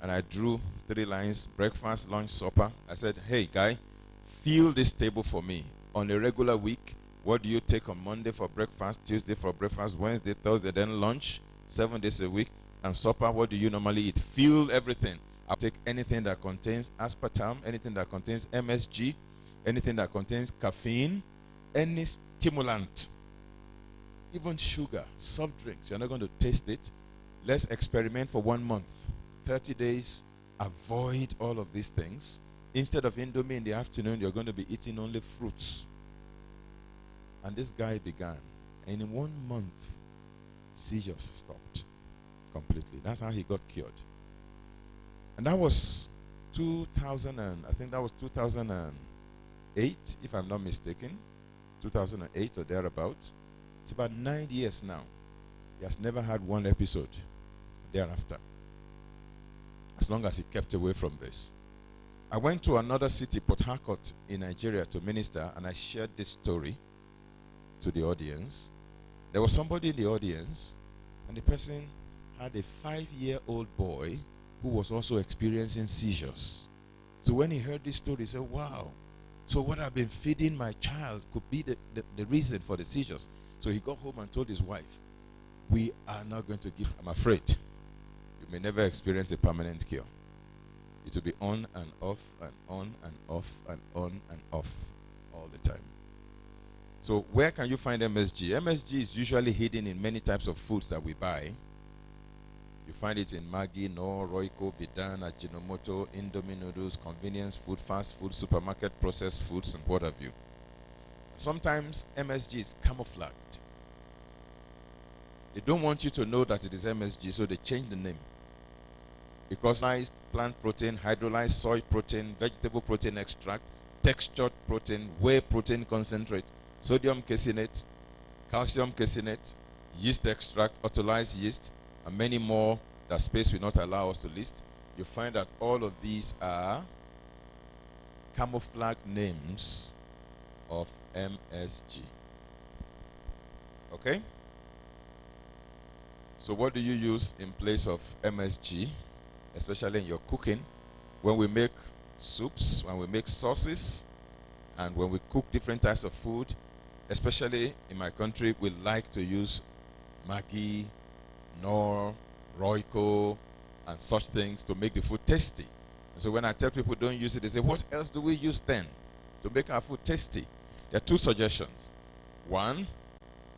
And I drew 3 lines, breakfast, lunch, supper. I said, hey, guy, fill this table for me. On a regular week, what do you take on Monday for breakfast, Tuesday for breakfast, Wednesday, Thursday, then lunch, 7 days a week, and supper, what do you normally eat? Fill everything. I'll take anything that contains aspartame, anything that contains MSG, anything that contains caffeine, any stimulant, even sugar, soft drinks. You're not going to taste it. Let's experiment for 1 month. 30 days, avoid all of these things. Instead of Indomie in the afternoon, you're going to be eating only fruits. And this guy began. And in 1 month, seizures stopped completely. That's how he got cured. And that was 2008, if I'm not mistaken. 2008 or thereabout. It's about 9 years now. He has never had one episode thereafter. As long as he kept away from this. I went to another city, Port Harcourt, in Nigeria to minister, and I shared this story to the audience. There was somebody in the audience, and the person had a 5-year-old boy who was also experiencing seizures. So when he heard this story, he said, wow, so what I've been feeding my child could be the reason for the seizures. So he got home and told his wife, we are not going to give, I'm afraid, you may never experience a permanent cure. It will be on and off and on and off and on and off all the time. So where can you find MSG? MSG is usually hidden in many types of foods that we buy. You find it in Maggi, Knorr, Royco, Bidan, Ajinomoto, Indomie noodles, convenience food, fast food, supermarket, processed foods, and what have you. Sometimes MSG is camouflaged. They don't want you to know that it is MSG, so they change the name. Because plant protein, hydrolyzed soy protein, vegetable protein extract, textured protein, whey protein concentrate, sodium caseinate, calcium caseinate, yeast extract, autolyzed yeast, and many more that space will not allow us to list. You find that all of these are camouflage names of MSG. Okay? So what do you use in place of MSG, especially in your cooking? When we make soups, when we make sauces, and when we cook different types of food, especially in my country, we like to use Maggi, Knorr, Royco, and such things to make the food tasty. And so when I tell people don't use it, they say, what else do we use then to make our food tasty? There are 2 suggestions. One,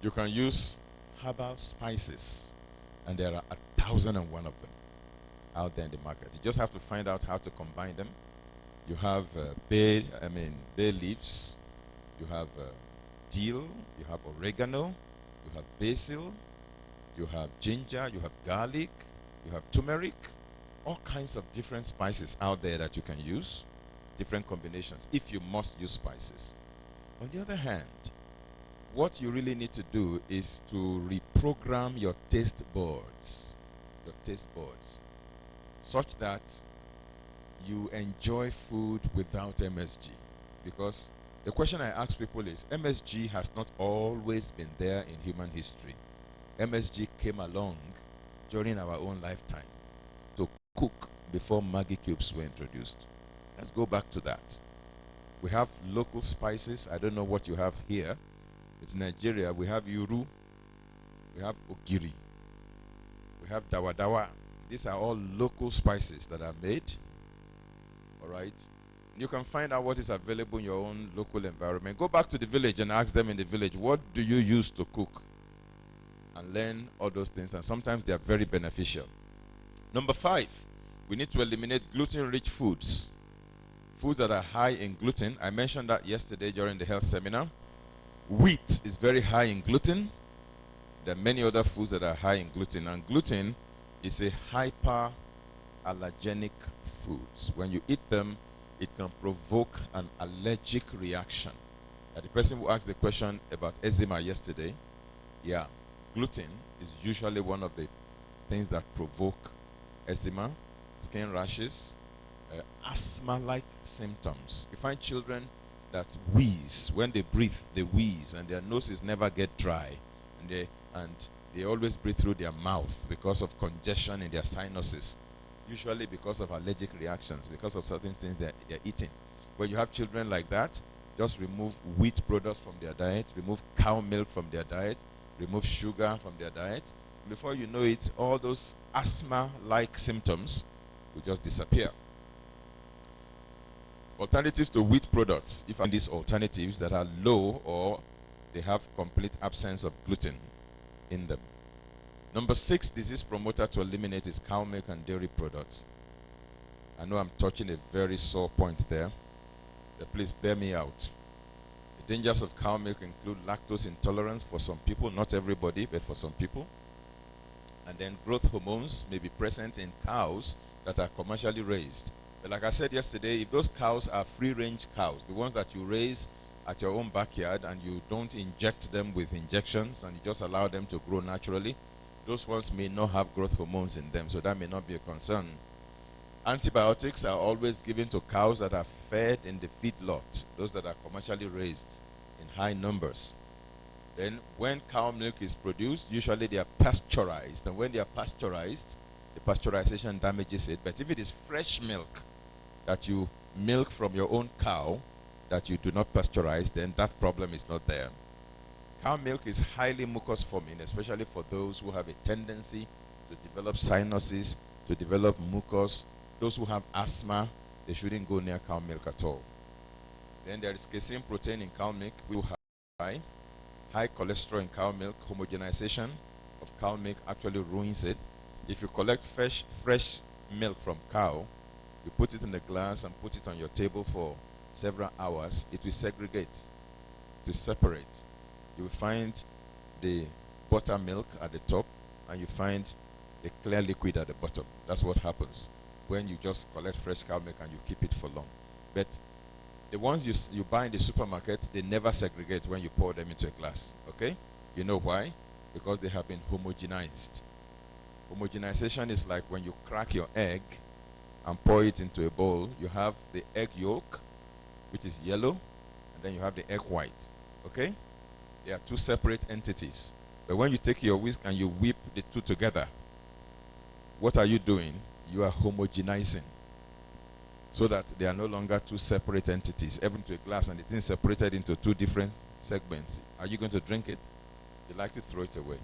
you can use herbal spices, and there are 1,001 of them out there in the market. You just have to find out how to combine them. You have bay leaves, you have dill, you have oregano, you have basil, you have ginger, you have garlic, you have turmeric, all kinds of different spices out there that you can use, different combinations, if you must use spices. On the other hand, what you really need to do is to reprogram your taste buds, such that you enjoy food without MSG. Because the question I ask people is, MSG has not always been there in human history. MSG came along during our own lifetime to cook before Maggi cubes were introduced. Let's go back to that. We have local spices. I don't know what you have here. It's Nigeria. We have Yuru. We have Ogiri. We have Dawa Dawa. These are all local spices that are made. Alright? You can find out what is available in your own local environment. Go back to the village and ask them in the village, what do you use to cook? And learn all those things. And sometimes they are very beneficial. Number 5, we need to eliminate gluten-rich foods. Foods that are high in gluten. I mentioned that yesterday during the health seminar. Wheat is very high in gluten. There are many other foods that are high in gluten. And gluten is a hyperallergenic food. When you eat them, it can provoke an allergic reaction. The person who asked the question about eczema yesterday, yeah, gluten is usually one of the things that provoke eczema, skin rashes, asthma-like symptoms. You find children that wheeze. When they breathe, they wheeze, and their noses never get dry. And they always breathe through their mouth because of congestion in their sinuses. Usually because of allergic reactions, because of certain things they're eating. When you have children like that, just remove wheat products from their diet, remove cow milk from their diet, remove sugar from their diet. Before you know it, all those asthma-like symptoms will just disappear. Alternatives to wheat products, if these alternatives that are low or they have complete absence of gluten in them. Number 6 disease promoter to eliminate is cow milk and dairy products. I know I'm touching a very sore point there, but please bear me out. The dangers of cow milk include lactose intolerance for some people, not everybody, but for some people. And then growth hormones may be present in cows that are commercially raised. But like I said yesterday, if those cows are free-range cows, the ones that you raise at your own backyard and you don't inject them with injections and you just allow them to grow naturally, those ones may not have growth hormones in them, so that may not be a concern. Antibiotics are always given to cows that are fed in the feedlot, those that are commercially raised in high numbers. Then when cow milk is produced, usually they are pasteurized, and when they are pasteurized, the pasteurization damages it. But if it is fresh milk that you milk from your own cow that you do not pasteurize, then that problem is not there. Cow milk is highly mucus forming, especially for those who have a tendency to develop sinuses, to develop mucus. Those who have asthma, they shouldn't go near cow milk at all. Then there is casein protein in cow milk. We will have high cholesterol in cow milk. Homogenization of cow milk actually ruins it. If you collect fresh milk from cow, you put it in a glass and put it on your table for several hours, it will segregate, it will separate. You will find the buttermilk at the top, and you find the clear liquid at the bottom. That's what happens when you just collect fresh cow milk and you keep it for long. But the ones you buy in the supermarket, they never segregate when you pour them into a glass. Okay? You know why? Because they have been homogenized. Homogenization is like when you crack your egg and pour it into a bowl. You have the egg yolk, which is yellow, and then you have the egg white. Okay? They are two separate entities. But when you take your whisk and you whip the two together, what are you doing? You are homogenizing, so that they are no longer two separate entities. Even to a glass, and it is separated into two different segments. Are you going to drink it? You like to throw it away.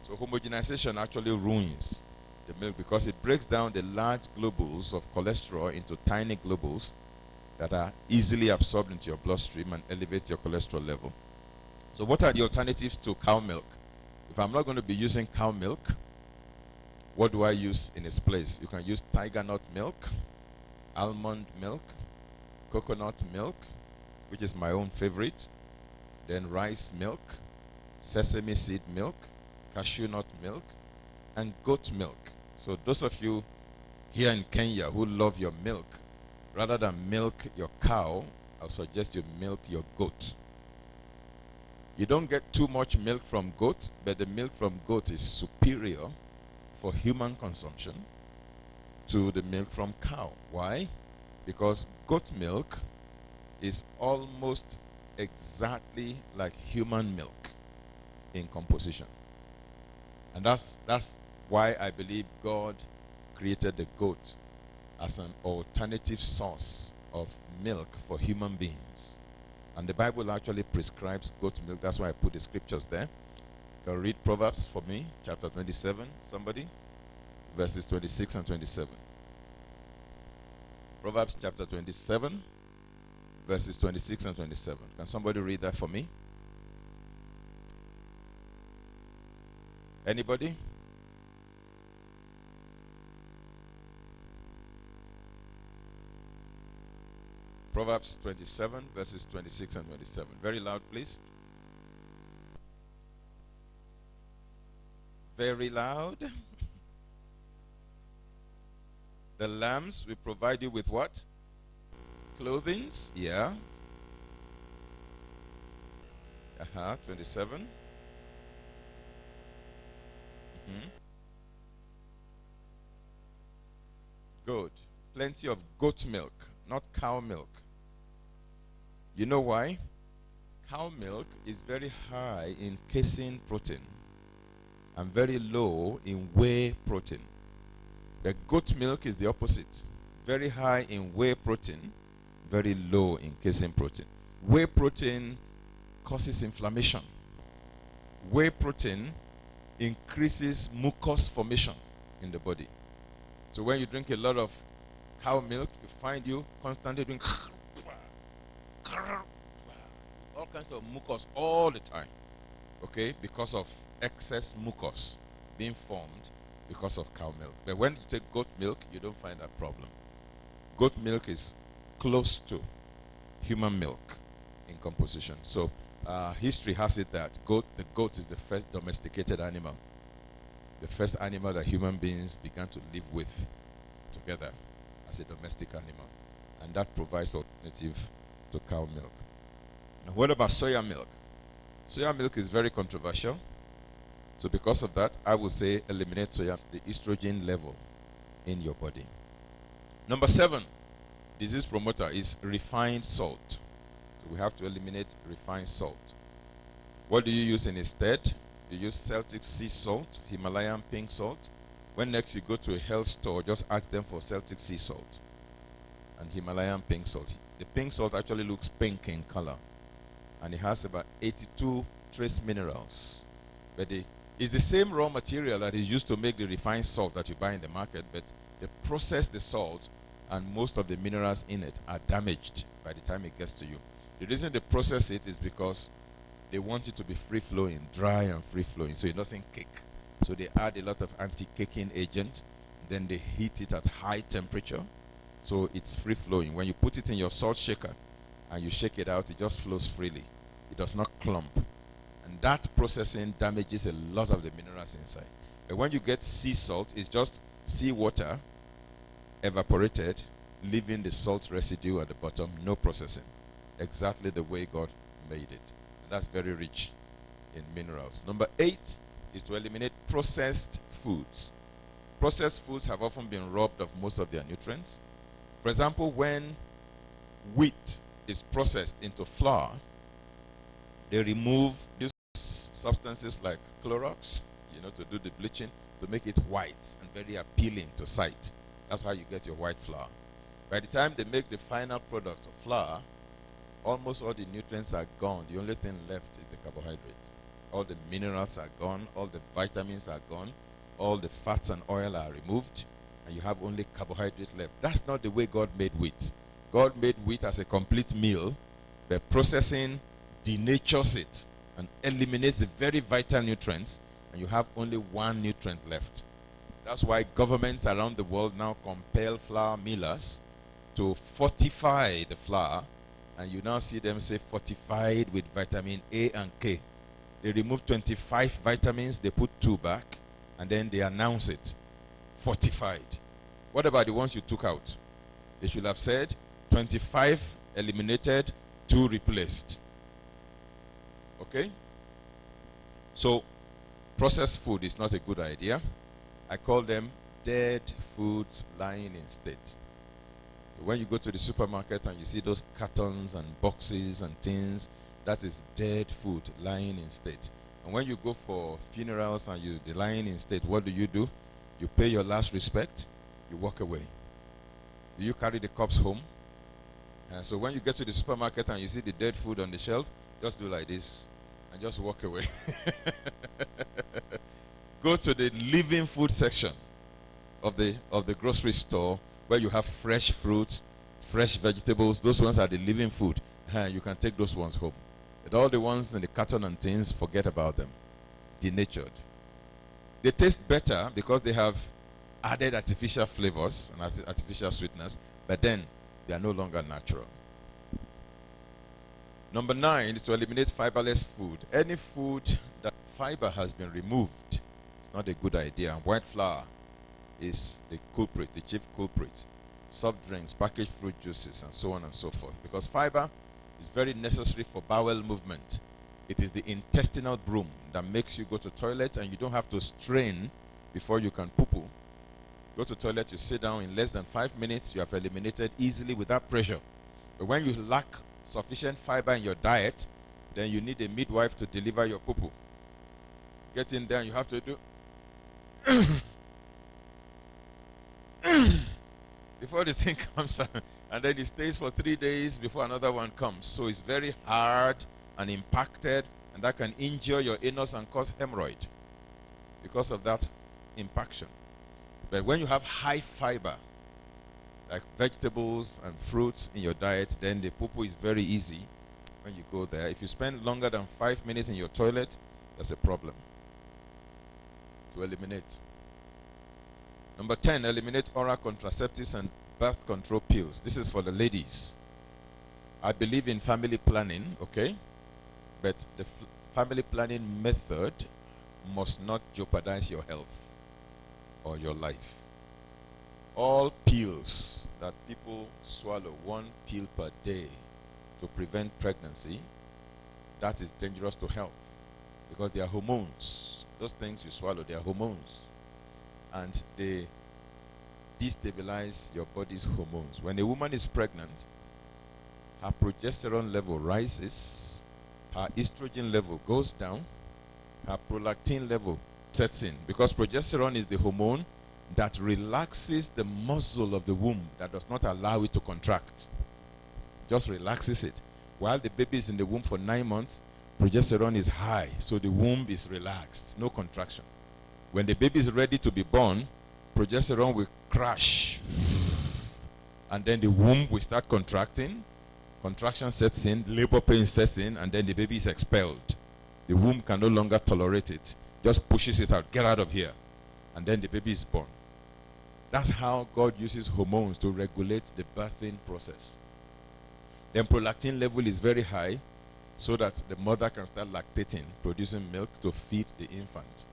So homogenization actually ruins the milk because it breaks down the large globules of cholesterol into tiny globules that are easily absorbed into your bloodstream and elevates your cholesterol level. So what are the alternatives to cow milk? If I'm not going to be using cow milk, what do I use in its place? You can use tiger nut milk, almond milk, coconut milk, which is my own favorite, then rice milk, sesame seed milk, cashew nut milk, and goat milk. So those of you here in Kenya who love your milk, rather than milk your cow, I'll suggest you milk your goat. You don't get too much milk from goat, but the milk from goat is superior for human consumption to the milk from cow. Why? Because goat milk is almost exactly like human milk in composition. And that's why I believe God created the goat as an alternative source of milk for human beings. And the Bible actually prescribes goat milk. That's why I put the scriptures there. You can read Proverbs for me, chapter 27, somebody, verses 26 and 27. Proverbs chapter 27, verses 26 and 27. Can somebody read that for me? Anybody? Proverbs 27, verses 26 and 27. Very loud, please. Very loud. The lambs will provide you with what? Clothings. Yeah. 27. Good. Plenty of goat milk, not cow milk. You know why? Cow milk is very high in casein protein and very low in whey protein. The goat milk is the opposite. Very high in whey protein, very low in casein protein. Whey protein causes inflammation. Whey protein increases mucus formation in the body. So when you drink a lot of cow milk, you find you constantly doing all kinds of mucus all the time. Okay? Because of excess mucus being formed because of cow milk. But when you take goat milk, you don't find that problem. Goat milk is close to human milk in composition. So history has it that the goat is the first domesticated animal. The first animal that human beings began to live with together as a domestic animal. And that provides alternative to cow milk. Now, what about soya milk? Soya milk is very controversial. So because of that, I would say eliminate soya, the estrogen level in your body. Number 7, disease promoter is refined salt. So we have to eliminate refined salt. What do you use in instead? You use Celtic sea salt, Himalayan pink salt. When next you go to a health store, just ask them for Celtic sea salt and Himalayan pink salt. The pink salt actually looks pink in color, and it has about 82 trace minerals. But it's the same raw material that is used to make the refined salt that you buy in the market, but they process the salt and most of the minerals in it are damaged by the time it gets to you. The reason they process it is because they want it to be free-flowing, dry and free-flowing, so it doesn't cake. So they add a lot of anti-caking agent, then they heat it at high temperature, so it's free-flowing. When you put it in your salt shaker and you shake it out, it just flows freely. It does not clump. And that processing damages a lot of the minerals inside. But when you get sea salt, it's just seawater evaporated, leaving the salt residue at the bottom, no processing. Exactly the way God made it. That's very rich in minerals. Number 8 is to eliminate processed foods. Processed foods have often been robbed of most of their nutrients. For example, when wheat is processed into flour, they remove these substances like Clorox, to do the bleaching, to make it white and very appealing to sight. That's how you get your white flour. By the time they make the final product of flour, almost all the nutrients are gone. The only thing left is the carbohydrates. All the minerals are gone. All the vitamins are gone. All the fats and oil are removed. And you have only carbohydrate left. That's not the way God made wheat. God made wheat as a complete meal, but processing denatures it and eliminates the very vital nutrients, and you have only one nutrient left. That's why governments around the world now compel flour millers to fortify the flour, and you now see them say fortified with vitamin A and K. They remove 25 vitamins, they put 2 back, and then they announce it. Fortified. What about the ones you took out? They should have said 25 eliminated, 2 replaced. Okay? So, processed food is not a good idea. I call them dead foods lying in state. So When you go to the supermarket and you see those cartons and boxes and things, that is dead food lying in state. And when you go for funerals and they're lying in state, what do? You pay your last respect, you walk away. Do you carry the corpse home? So when you get to the supermarket and you see the dead food on the shelf, just do like this and just walk away. Go to the living food section of the grocery store where you have fresh fruits, fresh vegetables. Those ones are the living food. You can take those ones home. But all the ones in the carton and things, forget about them. Denatured. They taste better because they have added artificial flavors and artificial sweetness, but then they are no longer natural. Number 9 is to eliminate fiberless food. Any food that fiber has been removed, it's not a good idea. White flour is the culprit, the chief culprit. Soft drinks, packaged fruit juices, and so on and so forth. Because fiber is very necessary for bowel movement. It is the intestinal broom that makes you go to toilet, and you don't have to strain before you can poo-poo. Go to toilet, you sit down, in less than 5 minutes, you have eliminated easily without pressure. But when you lack sufficient fiber in your diet, then you need a midwife to deliver your poo-poo. Get in there and you have to do before the thing comes out, and then it stays for 3 days before another one comes. So it's very hard and impacted, and that can injure your anus and cause hemorrhoid because of that impaction. But when you have high fiber, like vegetables and fruits in your diet, then the poo-poo is very easy when you go there. If you spend longer than 5 minutes in your toilet, that's a problem to eliminate. Number 10, eliminate oral contraceptives and birth control pills. This is for the ladies. I believe in family planning, okay? But the family planning method must not jeopardize your health or your life. All pills that people swallow, 1 pill per day to prevent pregnancy, that is dangerous to health because they are hormones. Those things you swallow, they are hormones. And they destabilize your body's hormones. When a woman is pregnant, her progesterone level rises, her estrogen level goes down, her prolactin level sets in, because progesterone is the hormone that relaxes the muscle of the womb, that does not allow it to contract. Just relaxes it. While the baby is in the womb for 9 months, progesterone is high, so the womb is relaxed, no contraction. When the baby is ready to be born, progesterone will crash, and then the womb will start contracting. Contraction sets in, labor pain sets in, and then the baby is expelled. The womb can no longer tolerate it, just pushes it out, get out of here, and then the baby is born. That's how God uses hormones to regulate the birthing process. Then prolactin level is very high, so that the mother can start lactating, producing milk to feed the infant.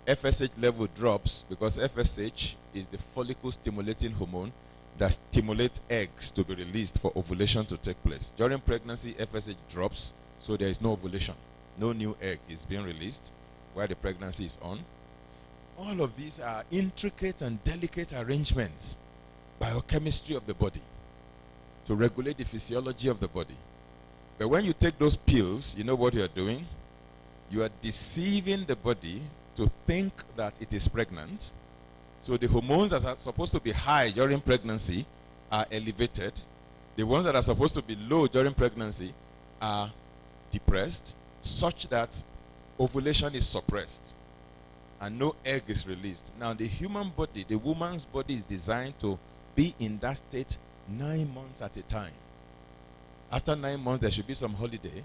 FSH level drops because FSH is the follicle stimulating hormone that stimulates eggs to be released for ovulation to take place. During pregnancy, FSH drops, so there is no ovulation. No new egg is being released while the pregnancy is on. All of these are intricate and delicate arrangements, biochemistry of the body, to regulate the physiology of the body. But when you take those pills, you know what you are doing? You are deceiving the body to think that it is pregnant. So the hormones that are supposed to be high during pregnancy are elevated. The ones that are supposed to be low during pregnancy are depressed, such that ovulation is suppressed and no egg is released. Now the human body, the woman's body, is designed to be in that state 9 months at a time. After 9 months, there should be some holiday,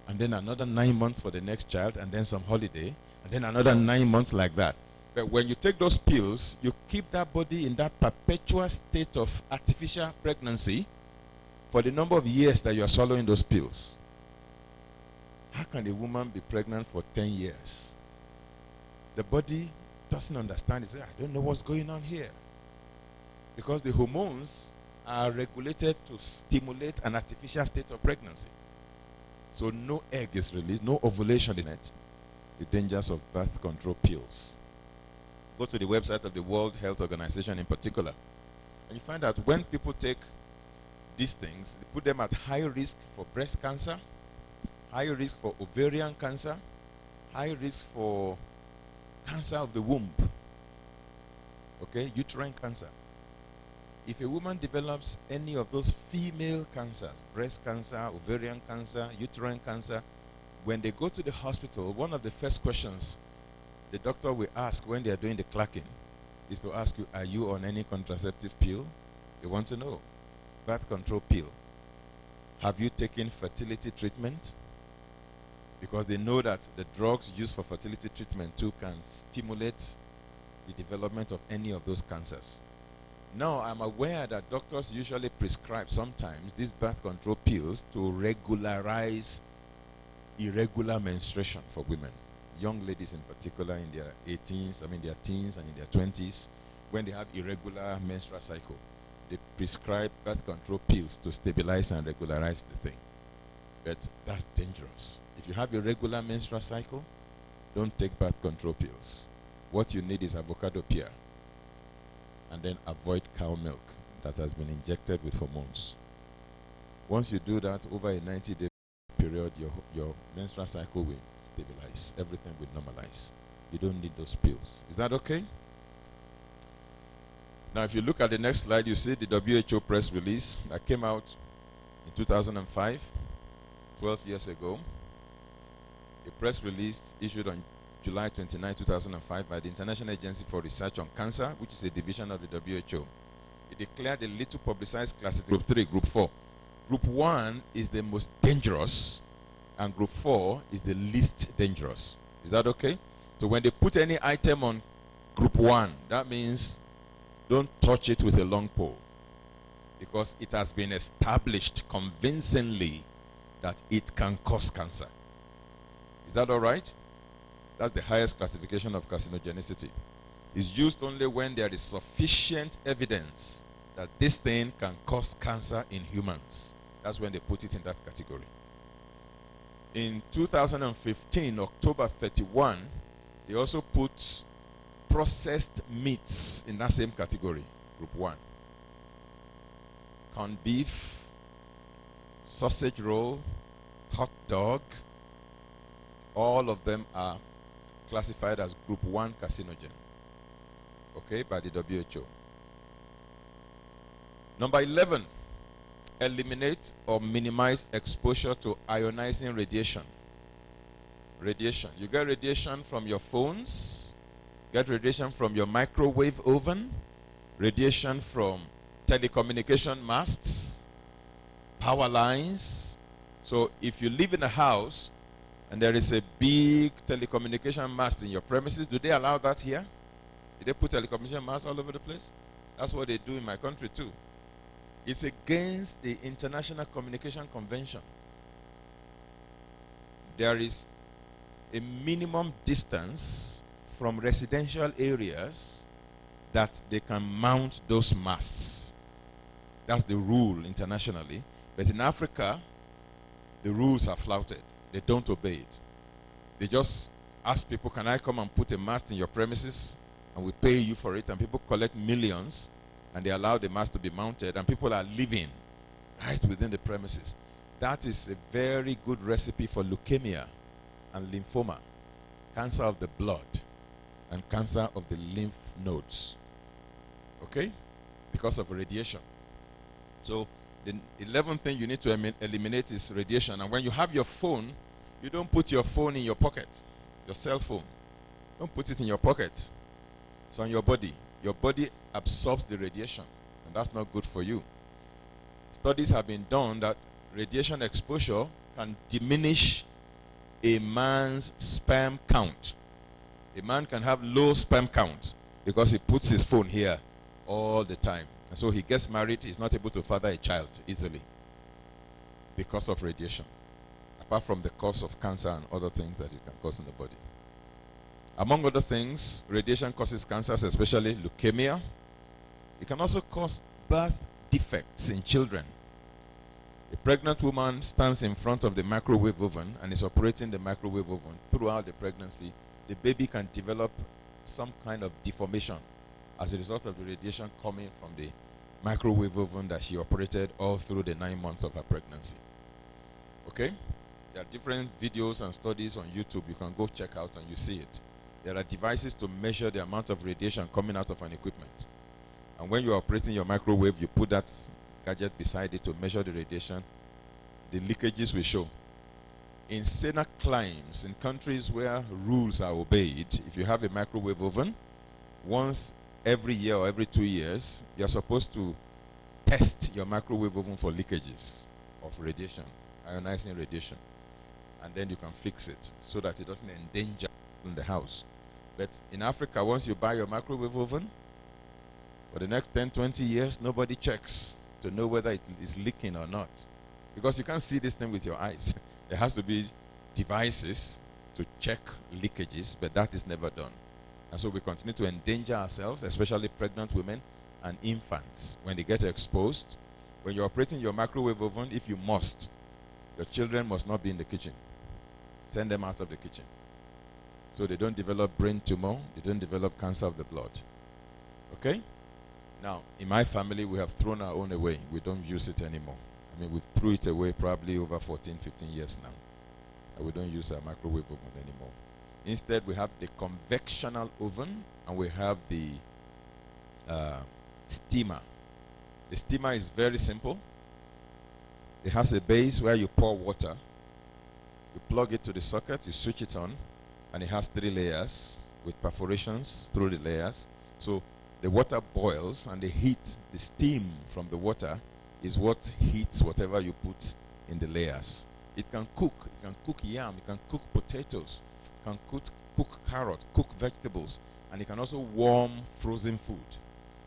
and then another 9 months for the next child, and then some holiday, and then another 9 months like that. But when you take those pills, you keep that body in that perpetual state of artificial pregnancy for the number of years that you are swallowing those pills. How can a woman be pregnant for 10 years? The body doesn't understand. It says, I don't know what's going on here. Because the hormones are regulated to stimulate an artificial state of pregnancy. So no egg is released, no ovulation is met. The dangers of birth control pills. Go to the website of the World Health Organization in particular. And you find out when people take these things, they put them at high risk for breast cancer, high risk for ovarian cancer, high risk for cancer of the womb, okay, uterine cancer. If a woman develops any of those female cancers, breast cancer, ovarian cancer, uterine cancer, when they go to the hospital, one of the first questions the doctor will ask when they are doing the clacking is to ask you, are you on any contraceptive pill? They want to know. Birth control pill. Have you taken fertility treatment? Because they know that the drugs used for fertility treatment too can stimulate the development of any of those cancers. Now, I'm aware that doctors usually prescribe sometimes these birth control pills to regularize irregular menstruation for women. Young ladies in particular in their their teens and in their 20s, when they have irregular menstrual cycle, they prescribe birth control pills to stabilize and regularize the thing. But that's dangerous. If you have a regular menstrual cycle, don't take birth control pills. What you need is avocado pear. And then avoid cow milk that has been injected with hormones. Once you do that, over a 90-day period, your menstrual cycle will stabilize. Everything will normalize. You don't need those pills. Is that okay? Now, if you look at the next slide, you see the WHO press release that came out in 2005, 12 years ago. A press release issued on July 29, 2005 by the International Agency for Research on Cancer, which is a division of the WHO. It declared a little publicized classification. Group 3, Group 4. Group 1 is the most dangerous, and Group 4 is the least dangerous. Is that okay? So when they put any item on Group 1, that means don't touch it with a long pole, because it has been established convincingly that it can cause cancer. Is that all right? That's the highest classification of carcinogenicity. It's used only when there is sufficient evidence that this thing can cause cancer in humans. That's when they put it in that category. In 2015, October 31, they also put processed meats in that same category, Group 1. Corned beef, sausage roll, hot dog, all of them are classified as Group 1 carcinogen, okay, by the WHO. Number 11, eliminate or minimize exposure to ionizing radiation. Radiation. You get radiation from your phones, get radiation from your microwave oven, radiation from telecommunication masts, power lines. So if you live in a house and there is a big telecommunication mast in your premises, do they allow that here? Do they put telecommunication masts all over the place? That's what they do in my country too. It's against the International Communication Convention. There is a minimum distance from residential areas that they can mount those masts. That's the rule internationally. But in Africa, the rules are flouted. They don't obey it. They just ask people, can I come and put a mast in your premises? And we pay you for it. And people collect millions. And they allow the mast to be mounted. And people are living right within the premises. That is a very good recipe for leukemia and lymphoma, cancer of the blood, and cancer of the lymph nodes. Okay? Because of radiation. So the 11th thing you need to eliminate is radiation. And when you have your phone, you don't put your phone in your pocket, your cell phone. Don't put it in your pocket. It's on your body. Your body absorbs the radiation, and that's not good for you. Studies have been done that radiation exposure can diminish a man's sperm count. A man can have low sperm count because he puts his phone here all the time. And so he gets married, he's not able to father a child easily because of radiation, apart from the cause of cancer and other things that it can cause in the body. Among other things, radiation causes cancers, especially leukemia. It can also cause birth defects in children. A pregnant woman stands in front of the microwave oven and is operating the microwave oven throughout the pregnancy. The baby can develop some kind of deformation as a result of the radiation coming from the microwave oven that she operated all through the 9 months of her pregnancy. Okay? There are different videos and studies on YouTube you can go check out and you see it. There are devices to measure the amount of radiation coming out of an equipment. And when you're operating your microwave, you put that gadget beside it to measure the radiation. The leakages will show. In saner climes, in countries where rules are obeyed, if you have a microwave oven, once every year or every 2 years, you're supposed to test your microwave oven for leakages of radiation, ionizing radiation. And then you can fix it so that it doesn't endanger in the house. But in Africa, once you buy your microwave oven, for the next 10, 20 years, nobody checks to know whether it is leaking or not. Because you can't see this thing with your eyes. There has to be devices to check leakages, but that is never done. And so we continue to endanger ourselves, especially pregnant women and infants, when they get exposed. When you're operating your microwave oven, if you must, your children must not be in the kitchen. Send them out of the kitchen. So they don't develop brain tumor, they don't develop cancer of the blood. Okay? Now, in my family, we have thrown our own away. We don't use it anymore. I mean, we threw it away probably over 14, 15 years now. And we don't use our microwave oven anymore. Instead, we have the convectional oven and we have the steamer. The steamer is very simple. It has a base where you pour water. You plug it to the socket, you switch it on, and it has 3 layers with perforations through the layers. So the water boils and the heat, the steam from the water is what heats whatever you put in the layers. It can cook. It can cook yam. It can cook potatoes. It can cook carrot, cook vegetables. And it can also warm frozen food.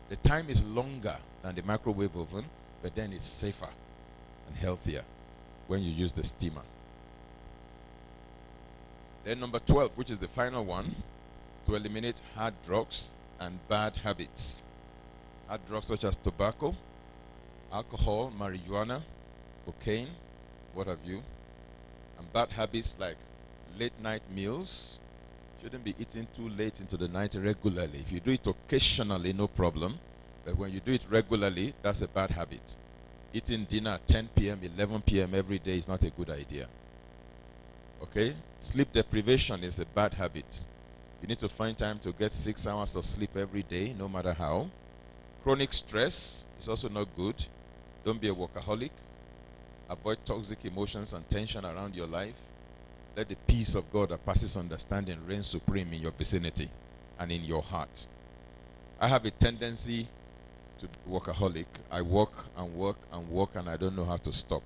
The time is longer than the microwave oven, but then it's safer and healthier when you use the steamer. Then number 12, which is the final one, to eliminate hard drugs and bad habits. Hard drugs such as tobacco, alcohol, marijuana, cocaine, what have you. And bad habits like late night meals. Shouldn't be eating too late into the night regularly. If you do it occasionally, no problem. But when you do it regularly, that's a bad habit. Eating dinner at 10 p.m., 11 p.m. every day is not a good idea. Okay? Sleep deprivation is a bad habit. You need to find time to get 6 hours of sleep every day, no matter how. Chronic stress is also not good. Don't be a workaholic. Avoid toxic emotions and tension around your life. Let the peace of God that passes understanding reign supreme in your vicinity and in your heart. I have a tendency to be workaholic. I work and work and work and I don't know how to stop.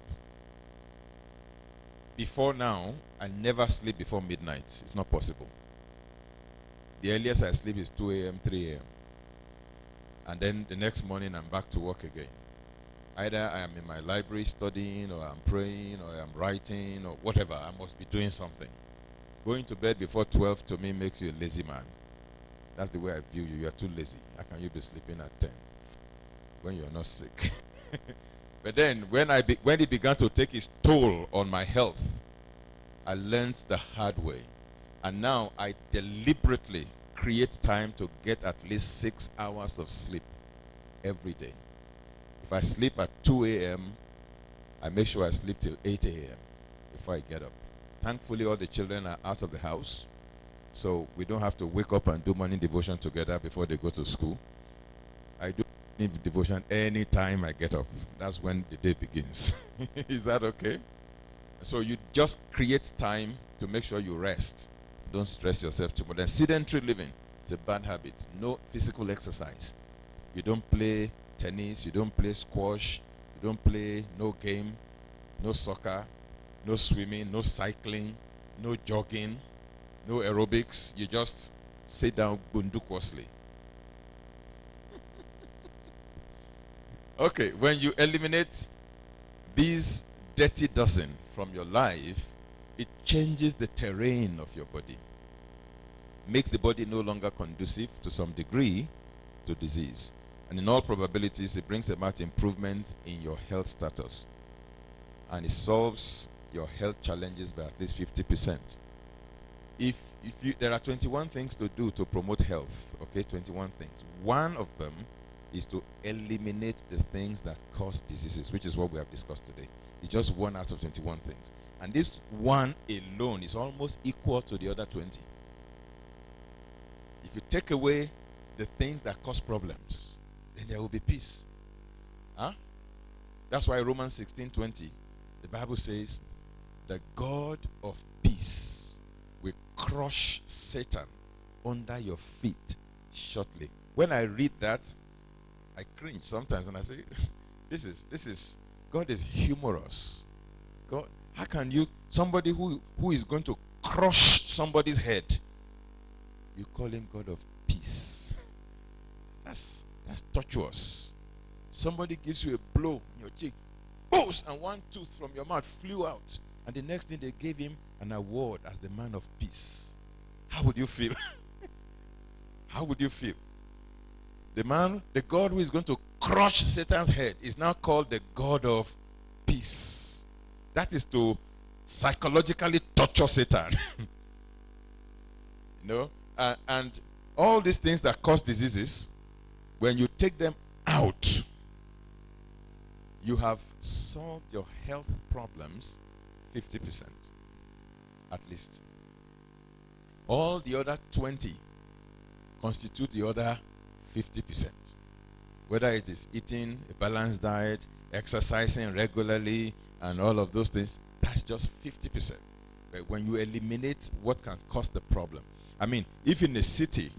Before now, I never sleep before midnight. It's not possible. The earliest I sleep is 2 a.m., 3 a.m. And then the next morning, I'm back to work again. Either I am in my library studying, or I'm praying, or I'm writing, or whatever. I must be doing something. Going to bed before 12 to me makes you a lazy man. That's the way I view you. You are too lazy. How can you be sleeping at 10 when you're not sick? But then, when it began to take its toll on my health, I learned the hard way. And now I deliberately create time to get at least 6 hours of sleep every day. If I sleep at 2 a.m., I make sure I sleep till 8 a.m. before I get up. Thankfully, all the children are out of the house, so we don't have to wake up and do morning devotion together before they go to school. I do morning devotion anytime I get up. That's when the day begins. Is that okay? So you just create time to make sure you rest. Don't stress yourself too much. Then sedentary living is a bad habit. No physical exercise. You don't play tennis, you don't play squash, you don't play no game, no soccer, no swimming, no cycling, no jogging, no aerobics. You just sit down bundukwasly. Okay, when you eliminate these dirty dozen from your life, it changes the terrain of your body. Makes the body no longer conducive to some degree to disease. And in all probabilities, it brings about improvements in your health status. And it solves your health challenges by at least 50%. There are 21 things to do to promote health. Okay, 21 things. One of them is to eliminate the things that cause diseases, which is what we have discussed today. It's just 1 out of 21 things. And this one alone is almost equal to the other 20. If you take away the things that cause problems, then there will be peace. Huh? That's why Romans 16:20, the Bible says, the God of peace will crush Satan under your feet shortly. When I read that, I cringe sometimes and I say, this is God is humorous. God, how can you, somebody who is going to crush somebody's head, you call him God of peace? That's tortuous. Somebody gives you a blow in your cheek, boos, and one tooth from your mouth flew out, and the next thing they gave him an award as the man of peace. How would you feel? How would you feel? The God who is going to crush Satan's head is now called the God of peace. That is to psychologically torture Satan. And all these things that cause diseases, when you take them out, you have solved your health problems 50%, at least. All the other 20 constitute the other 50%. Whether it is eating a balanced diet, exercising regularly, and all of those things, that's just 50%. But when you eliminate what can cause the problem. I mean, if in a city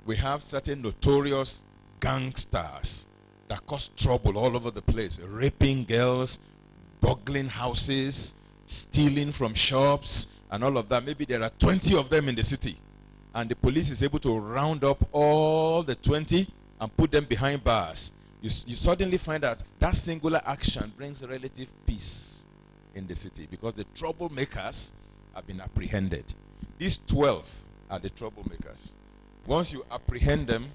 we have certain notorious gangsters that cause trouble all over the place, raping girls, burgling houses, stealing from shops, and all of that. Maybe there are 20 of them in the city, and the police is able to round up all the 20 and put them behind bars. You suddenly find that that singular action brings relative peace in the city because the troublemakers have been apprehended. These 12 are the troublemakers. Once you apprehend them,